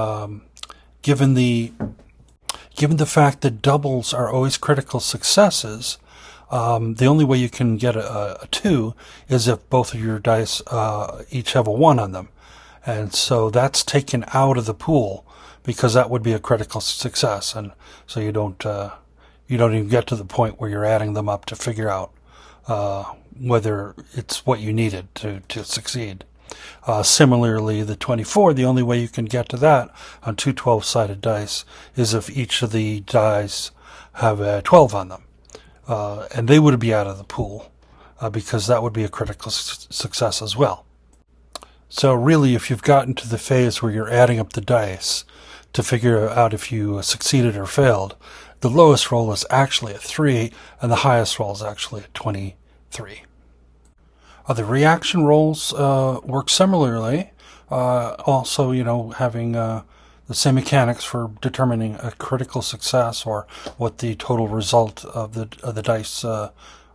given the fact that doubles are always critical successes, the only way you can get a 2 is if both of your dice each have a 1 on them. And so that's taken out of the pool, because that would be a critical success. And so you don't even get to the point where you're adding them up to figure out whether it's what you needed to succeed. Similarly, the 24, the only way you can get to that on two 12-sided dice is if each of the dice have a 12 on them. And they would be out of the pool, because that would be a critical success as well. So really, if you've gotten to the phase where you're adding up the dice to figure out if you succeeded or failed, the lowest roll is actually a 3, and the highest roll is actually a 23. The reaction rolls work similarly. Also, having the same mechanics for determining a critical success or what the total result of the dice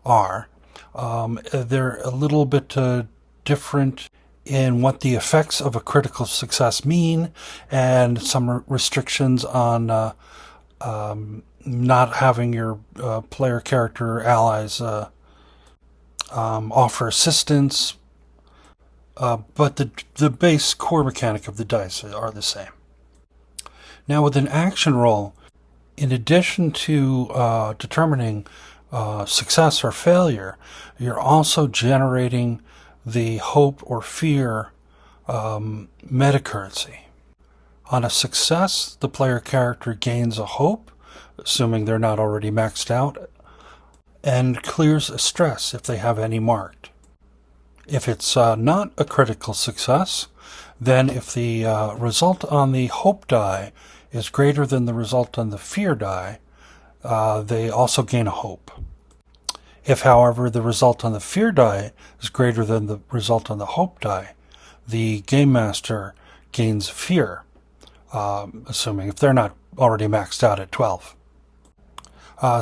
are. They're a little bit different in what the effects of a critical success mean, and some restrictions on not having your player character allies offer assistance, but the base core mechanic of the dice are the same. Now with an action roll, in addition to determining success or failure, you're also generating the hope or fear metacurrency. On a success, the player character gains a hope, assuming they're not already maxed out, and clears a stress if they have any marked. If it's not a critical success, then if the result on the hope die is greater than the result on the fear die, they also gain a hope. If, however, the result on the fear die is greater than the result on the hope die, the game master gains fear, assuming if they're not already maxed out at 12.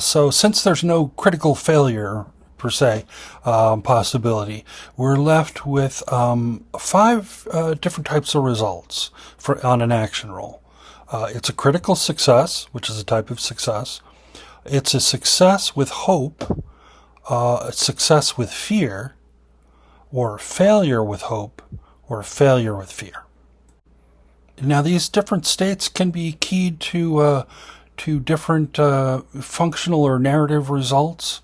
So since there's no critical failure per se possibility, we're left with 5 different types of results on an action roll. It's a critical success, which is a type of success. It's a success with hope, a success with fear, or failure with hope, or failure with fear. Now these different states can be keyed to different functional or narrative results.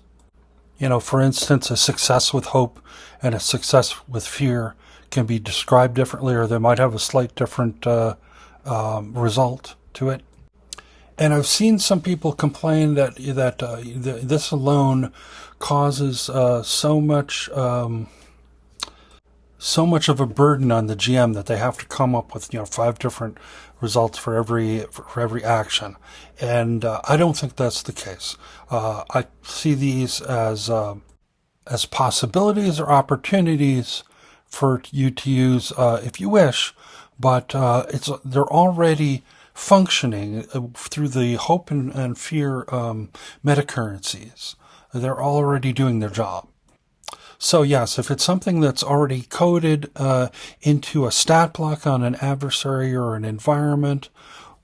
For instance, a success with hope and a success with fear can be described differently, or they might have a slight different result to it. And I've seen some people complain that this alone causes so much of a burden on the GM that they have to come up with 5 different results for every action, and I don't think that's the case. I see these as possibilities or opportunities for you to use if you wish, but they're already functioning through the hope and fear metacurrencies. They're already doing their job. So yes, if it's something that's already coded into a stat block on an adversary or an environment,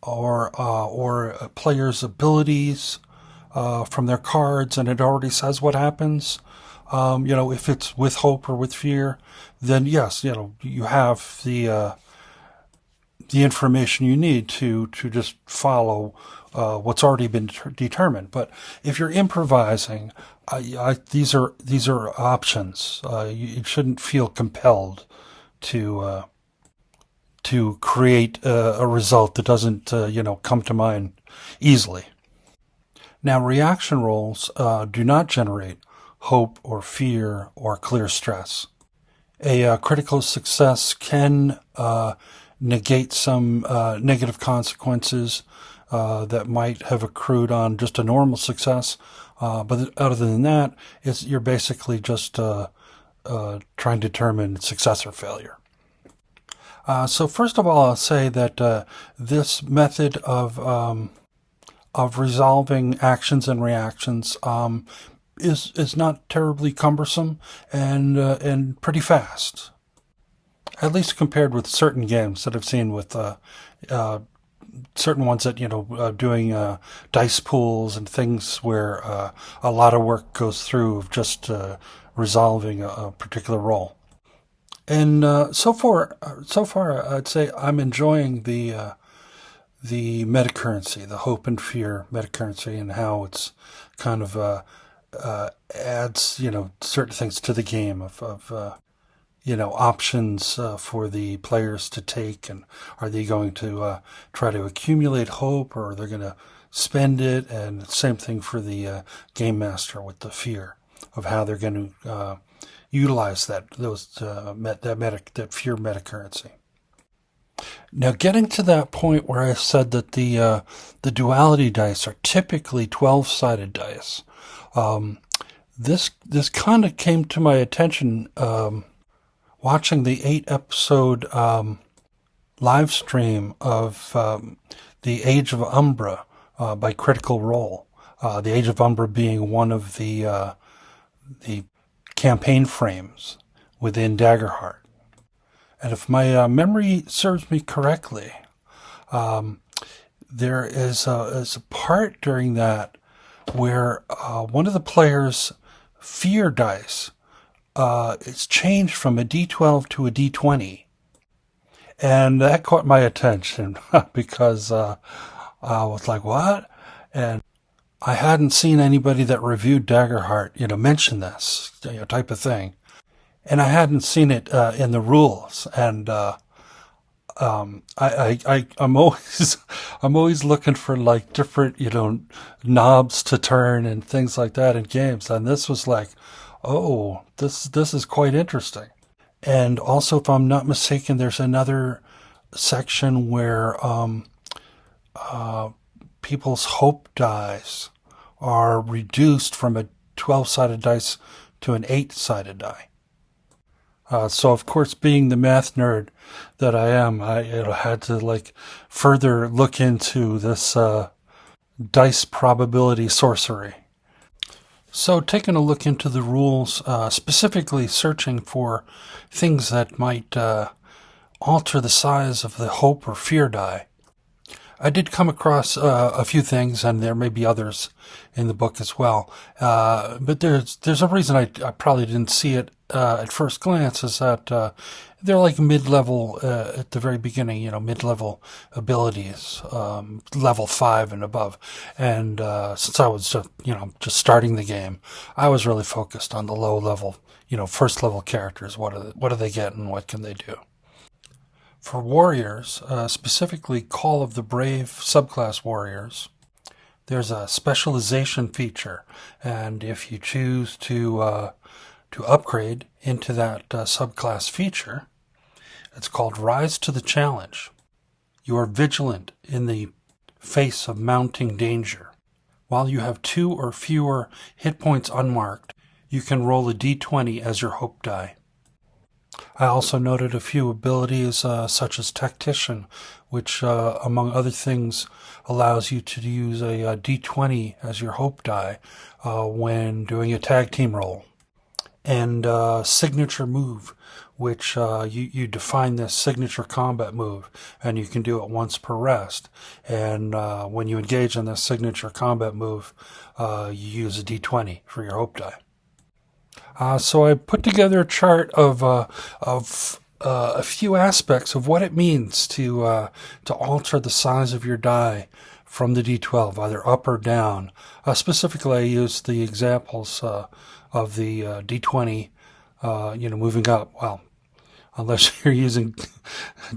or a player's abilities from their cards, and it already says what happens, if it's with hope or with fear, then yes, you have the information you need to just follow what's already been determined. But if you're improvising, these are options. You shouldn't feel compelled to create a result that doesn't come to mind easily. Now, reaction rolls do not generate hope or fear or clear stress. A critical success can negate some negative consequences that might have accrued on just a normal success. But other than that, you're basically just trying to determine success or failure. So first of all, I'll say that this method of resolving actions and reactions is not terribly cumbersome and pretty fast. At least compared with certain games that I've seen with certain ones that doing dice pools and things where a lot of work goes through of just resolving a particular roll. And so far, I'd say I'm enjoying the metacurrency, the hope and fear metacurrency, and how it's kind of adds certain things to the game of options for the players to take, and are they going to try to accumulate hope, or are they going to spend it? And same thing for the game master with the fear of how they're going to utilize that fear meta currency. Now, getting to that point where I said that the duality dice are typically 12-sided dice, this kind of came to my attention watching the 8-episode live stream of the Age of Umbra by Critical Role. The Age of Umbra being one of the campaign frames within Daggerheart. And if my memory serves me correctly, there is a part during that where one of the players' fear dice is changed from a D12 to a D20. And that caught my attention because I was like, what? And I hadn't seen anybody that reviewed Daggerheart, mention this type of thing. And I hadn't seen it in the rules. And I'm always looking for like different, knobs to turn and things like that in games. And this was like, oh, this is quite interesting. And also, if I'm not mistaken, there's another section where people's hope dice are reduced from a 12-sided dice to an 8-sided die. So, of course, being the math nerd that I am, I had to further look into this dice probability sorcery. So, taking a look into the rules, specifically searching for things that might alter the size of the hope or fear die, I did come across a few things, and there may be others in the book as well. But there's a reason I probably didn't see it at first glance, is that they're like mid-level at the very beginning, mid-level abilities, level 5 and above. And since I was just starting the game, I was really focused on the low-level, first-level characters. What do they get, and what can they do? For warriors, specifically Call of the Brave subclass warriors, there's a specialization feature, and if you choose to upgrade into that subclass feature, it's called Rise to the Challenge. You are vigilant in the face of mounting danger. While you have 2 or fewer hit points unmarked, you can roll a d20 as your hope die. I also noted a few abilities such as Tactician, which, among other things, allows you to use a d20 as your hope die when doing a tag team roll. And Signature Move, which you define this signature combat move, and you can do it once per rest. And when you engage in this signature combat move, you use a d20 for your hope die. So I put together a chart of a few aspects of what it means to alter the size of your die from the D12, either up or down. Specifically, I used the examples of the D20, moving up. Well, unless you're using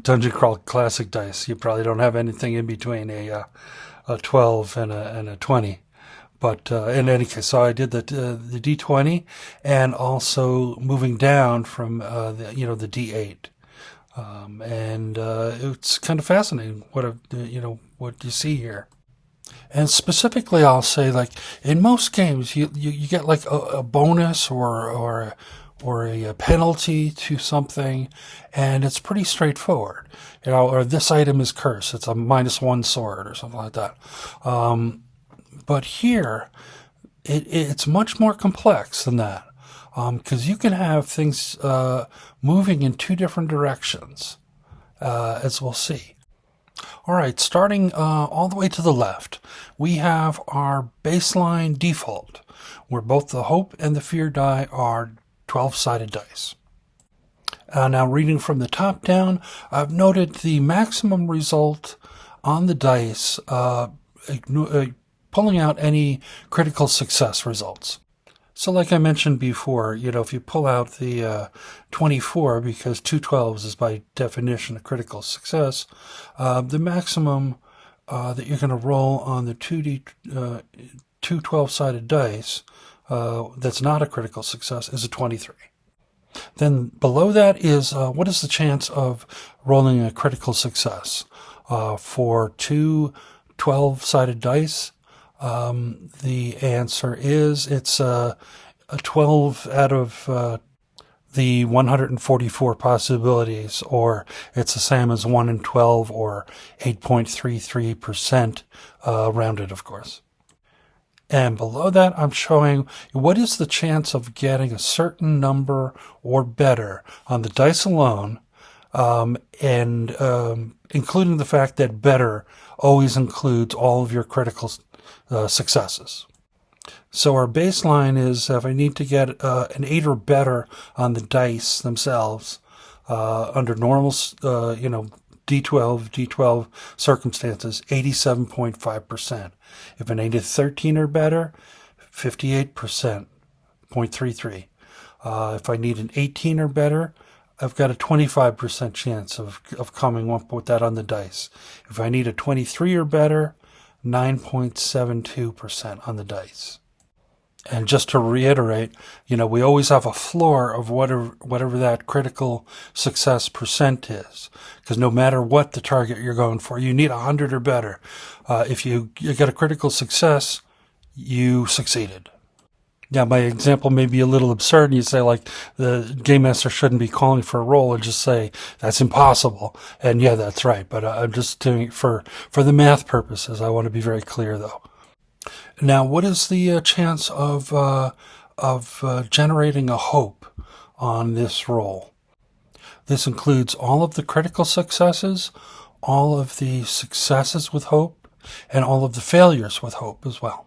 Dungeon Crawl Classic dice, you probably don't have anything in between a 12 and a 20. But in any case, so I did the D20, and also moving down from the D8, and it's kind of fascinating what you see here. And specifically, I'll say, in most games, you get a bonus or a penalty to something, and it's pretty straightforward. Or this item is cursed; it's a -1 sword or something like that. But here, it's much more complex than that, because you can have things moving in 2 different directions, as we'll see. All right, starting all the way to the left, we have our baseline default, where both the hope and the fear die are 12-sided dice. Now, reading from the top down, I've noted the maximum result on the dice, pulling out any critical success results. So like I mentioned before, if you pull out the 24, because 2 12s is by definition a critical success, the maximum that you're going to roll on the 2 12-sided dice that's not a critical success is a 23. Then below that is what is the chance of rolling a critical success? For two 12-sided dice, the answer is it's a 12 out of the 144 possibilities, or it's the same as 1 in 12, or 8.33%, rounded, of course. And below that, I'm showing what is the chance of getting a certain number or better on the dice alone, and including the fact that better always includes all of your critical successes. So our baseline is if I need to get an 8 or better on the dice themselves, under normal, D12 circumstances, 87.5%. If I need a 13 or better, 58%, 0.33. If I need an 18 or better, I've got a 25% chance of coming up with that on the dice. If I need a 23 or better, 9.72% on the dice. And just to reiterate, we always have a floor of whatever that critical success percent is. Because no matter what the target you're going for, you need 100 or better. If you get a critical success, you succeeded. Now, my example may be a little absurd. You say, like, the game master shouldn't be calling for a roll, and just say, that's impossible. And yeah, that's right. But I'm just doing it for the math purposes. I want to be very clear, though. Now, what is the chance of generating a hope on this roll? This includes all of the critical successes, all of the successes with hope, and all of the failures with hope as well.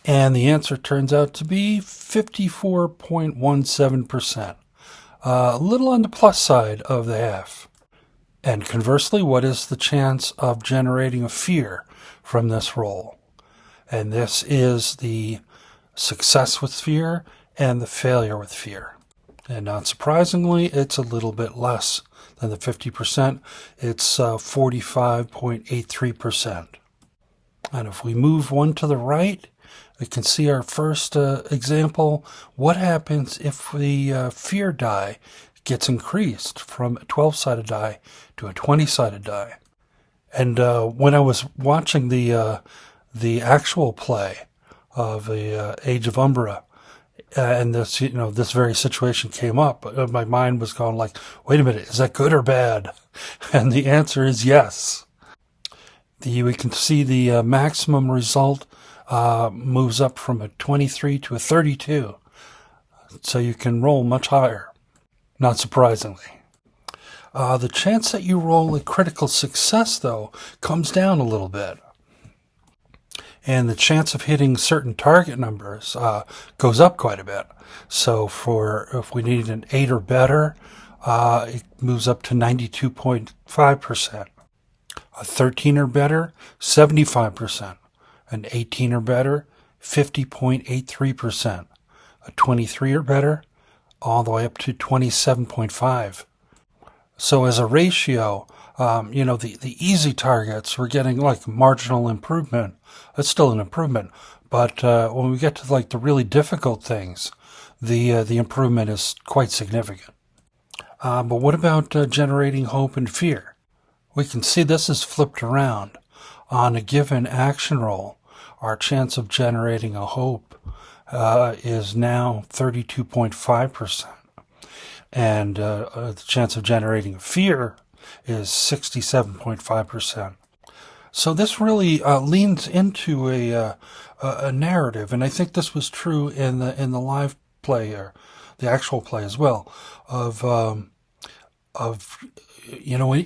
And the answer turns out to be 54.17%. A little on the plus side of the half. And conversely, what is the chance of generating a fear from this roll? And this is the success with fear and the failure with fear. And not surprisingly, it's a little bit less than the 50%. It's 45.83%. And if we move one to the right, we can see our first example. What happens if the fear die gets increased from a 12-sided die to a 20-sided die? And when I was watching the actual play of the Age of Umbra, and this, this very situation came up, my mind was going like, wait a minute, is that good or bad? And the answer is yes. We can see the maximum result moves up from a 23 to a 32. So you can roll much higher, not surprisingly. The chance that you roll a critical success, though, comes down a little bit. And the chance of hitting certain target numbers goes up quite a bit. So if we need an 8 or better, it moves up to 92.5%. A 13 or better, 75%. An 18 or better, 50.83%. A 23 or better, all the way up to 27.5%. So as a ratio, the easy targets, we're getting like marginal improvement. It's still an improvement. But when we get to like the really difficult things, the improvement is quite significant. But what about generating hope and fear? We can see this is flipped around. On a given action roll, our chance of generating a hope is now 32.5%. And the chance of generating fear is 67.5%. So this really leans into a narrative, and I think this was true in the live play, or the actual play as well, of an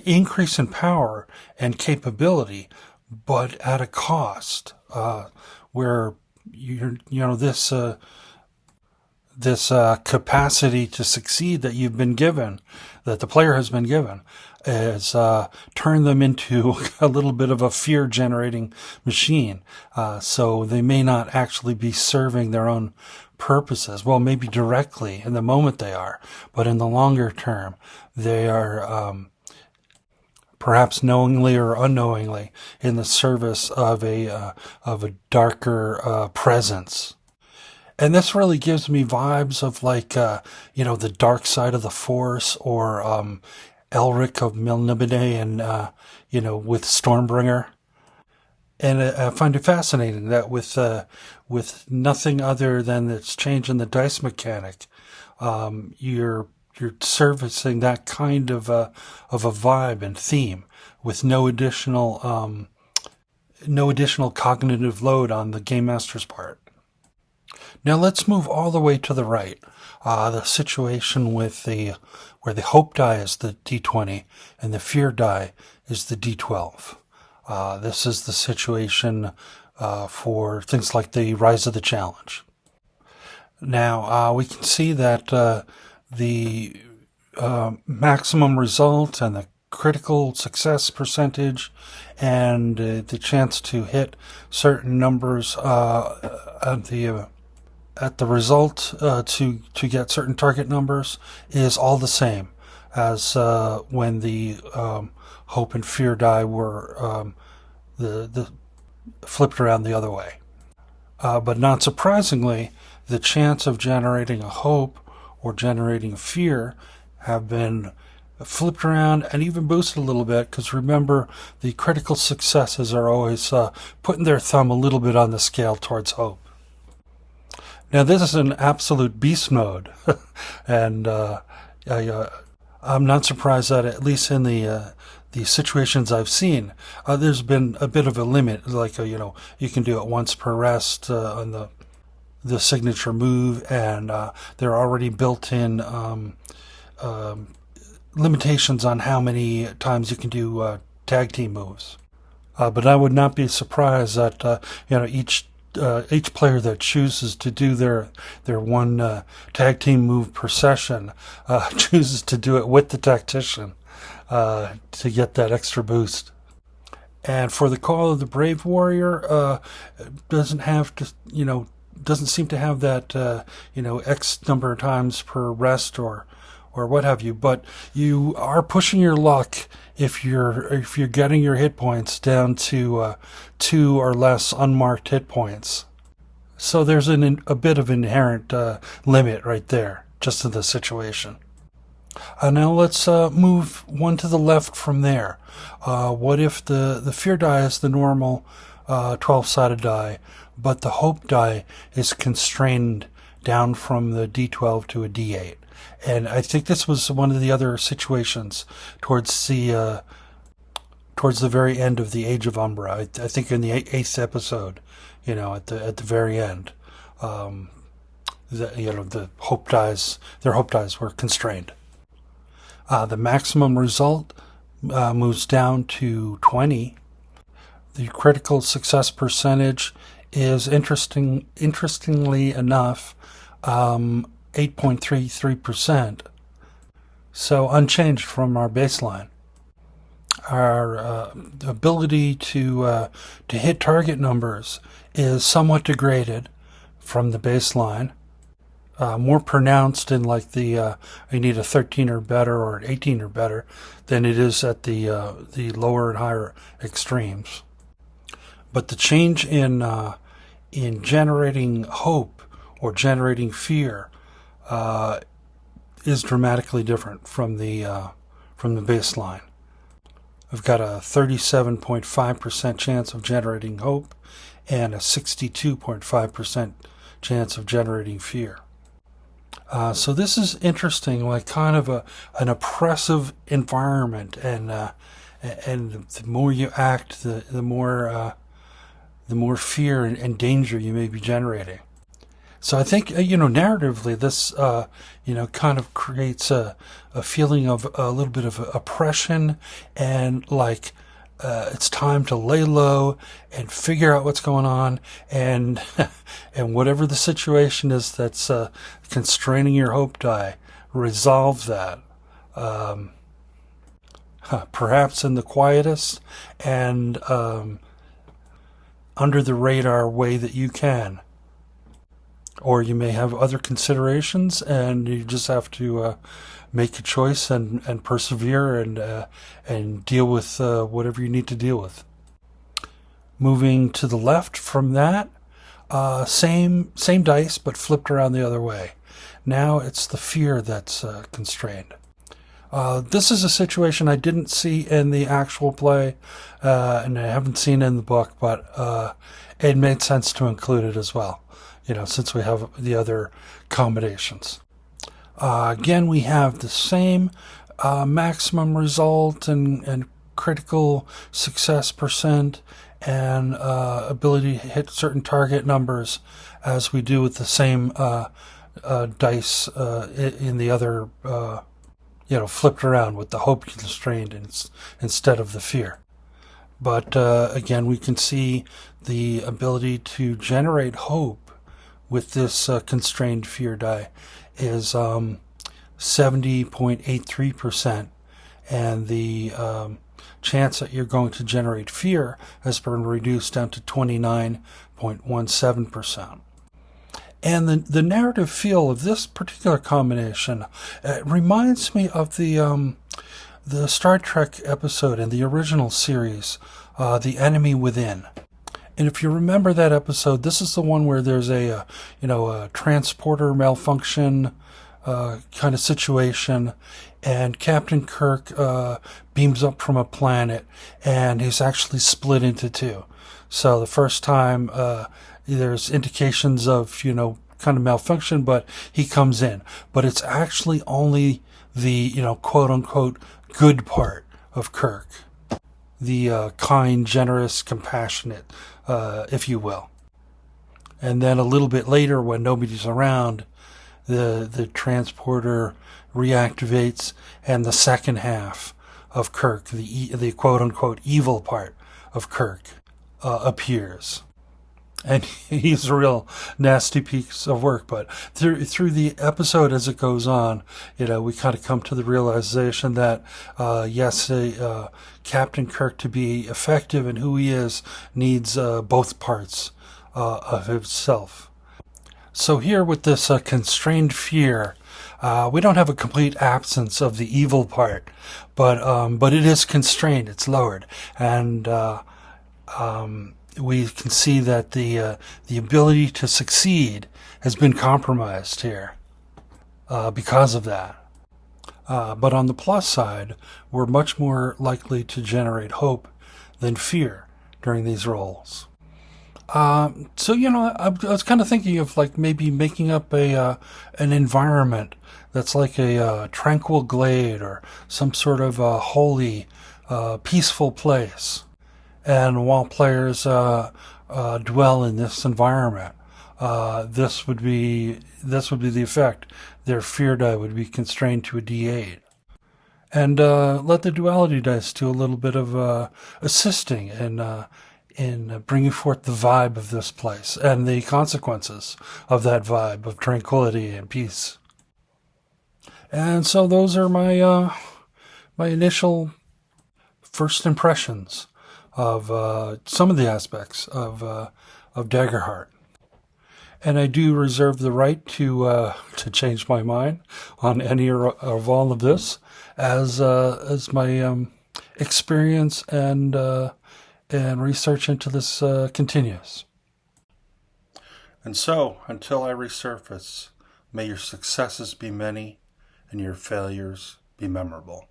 increase in power and capability, but at a cost, where this capacity to succeed that you've been given, that the player has been given, has turned them into a little bit of a fear-generating machine. So they may not actually be serving their own purposes. Well, maybe directly in the moment they are, but in the longer term, they are perhaps knowingly or unknowingly in the service of a darker presence. And this really gives me vibes of like, the dark side of the Force, or Elric of Melniboné, and, with Stormbringer. And I find it fascinating that with nothing other than this change in the dice mechanic, you're servicing that kind of a vibe and theme with no additional cognitive load on the game master's part. Now let's move all the way to the right. The situation with where the hope die is the D20 and the fear die is the D12. This is the situation for things like the Rise of the Challenge. Now we can see that the maximum result and the critical success percentage and the chance to hit certain numbers at the result to get certain target numbers is all the same as when the hope and fear die were the flipped around the other way. But not surprisingly, the chance of generating a hope or generating a fear have been flipped around and even boosted a little bit, because remember, the critical successes are always putting their thumb a little bit on the scale towards hope. Now this is an absolute beast mode, and I'm not surprised that at least in the situations I've seen, there's been a bit of a limit, like you can do it once per rest on the signature move, and there are already built-in limitations on how many times you can do tag team moves. But I would not be surprised that each player that chooses to do their one tag team move per session chooses to do it with the tactician to get that extra boost. And for the Call of the Brave Warrior, doesn't seem to have that X number of times per rest or what have you, but you are pushing your luck if you're getting your hit points down to 2 or less unmarked hit points. So there's a bit of inherent limit right there, just in the situation. Now let's move one to the left from there. What if the fear die is the normal 12-sided die, but the hope die is constrained down from the D12 to a D8? And I think this was one of the other situations towards the very end of the Age of Umbra. I think in the 8th episode, at the very end, the hope dies, their hope dies were constrained. The maximum result moves down to 20. The critical success percentage is interestingly enough 8.33%, so unchanged from our baseline. Our ability to hit target numbers is somewhat degraded from the baseline, more pronounced in like you need a 13 or better or an 18 or better than it is at the lower and higher extremes. But the change in generating hope or generating fear is dramatically different from the baseline. I've got a 37.5% chance of generating hope and a 62.5% chance of generating fear. So this is interesting, like kind of an oppressive environment, and the more you act, the more fear and danger you may be generating. So I think, narratively, this, kind of creates a feeling of a little bit of oppression, and like it's time to lay low and figure out what's going on, and and whatever the situation is that's constraining your hope die, resolve that. Perhaps in the quietest and under the radar way that you can. Or you may have other considerations, and you just have to make a choice and persevere and deal with whatever you need to deal with. Moving to the left from that, Same dice, but flipped around the other way. Now it's the fear that's constrained. This is a situation I didn't see in the actual play, and I haven't seen in the book, but it made sense to include it as well, since we have the other combinations. Again, we have the same maximum result and critical success percent and ability to hit certain target numbers as we do with the same dice in the other, flipped around with the hope constrained instead of the fear. But again, we can see the ability to generate hope with this constrained fear die is 70.83%, and the chance that you're going to generate fear has been reduced down to 29.17%. And the narrative feel of this particular combination reminds me of the Star Trek episode in the original series, The Enemy Within. And if you remember that episode, this is the one where there's a transporter malfunction kind of situation, and Captain Kirk beams up from a planet, and he's actually split into two. So the first time there's indications of kind of malfunction, but he comes in, but it's actually only the quote unquote good part of Kirk, the kind, generous, compassionate, if you will. And then a little bit later, when nobody's around, the transporter reactivates, and the second half of Kirk, the quote unquote evil part of Kirk, appears. And he's a real nasty piece of work. But through the episode as it goes on, we kind of come to the realization that yes, Captain Kirk, to be effective in who he is, needs both parts of himself. So here with this constrained fear, we don't have a complete absence of the evil part, but it is constrained. It's lowered, and we can see that the ability to succeed has been compromised here because of that. But on the plus side, we're much more likely to generate hope than fear during these rolls. I was kind of thinking of maybe making up an environment that's like a tranquil glade or some sort of holy, peaceful place. And while players dwell in this environment, this would be the effect. Their fear die would be constrained to a D8. And let the Duality Dice do a little bit of assisting in bringing forth the vibe of this place and the consequences of that vibe of tranquility and peace. And so those are my initial first impressions of some of the aspects of Daggerheart. And I do reserve the right to change my mind on any of all of this as my experience and research into this continues. And so, until I resurface, may your successes be many and your failures be memorable.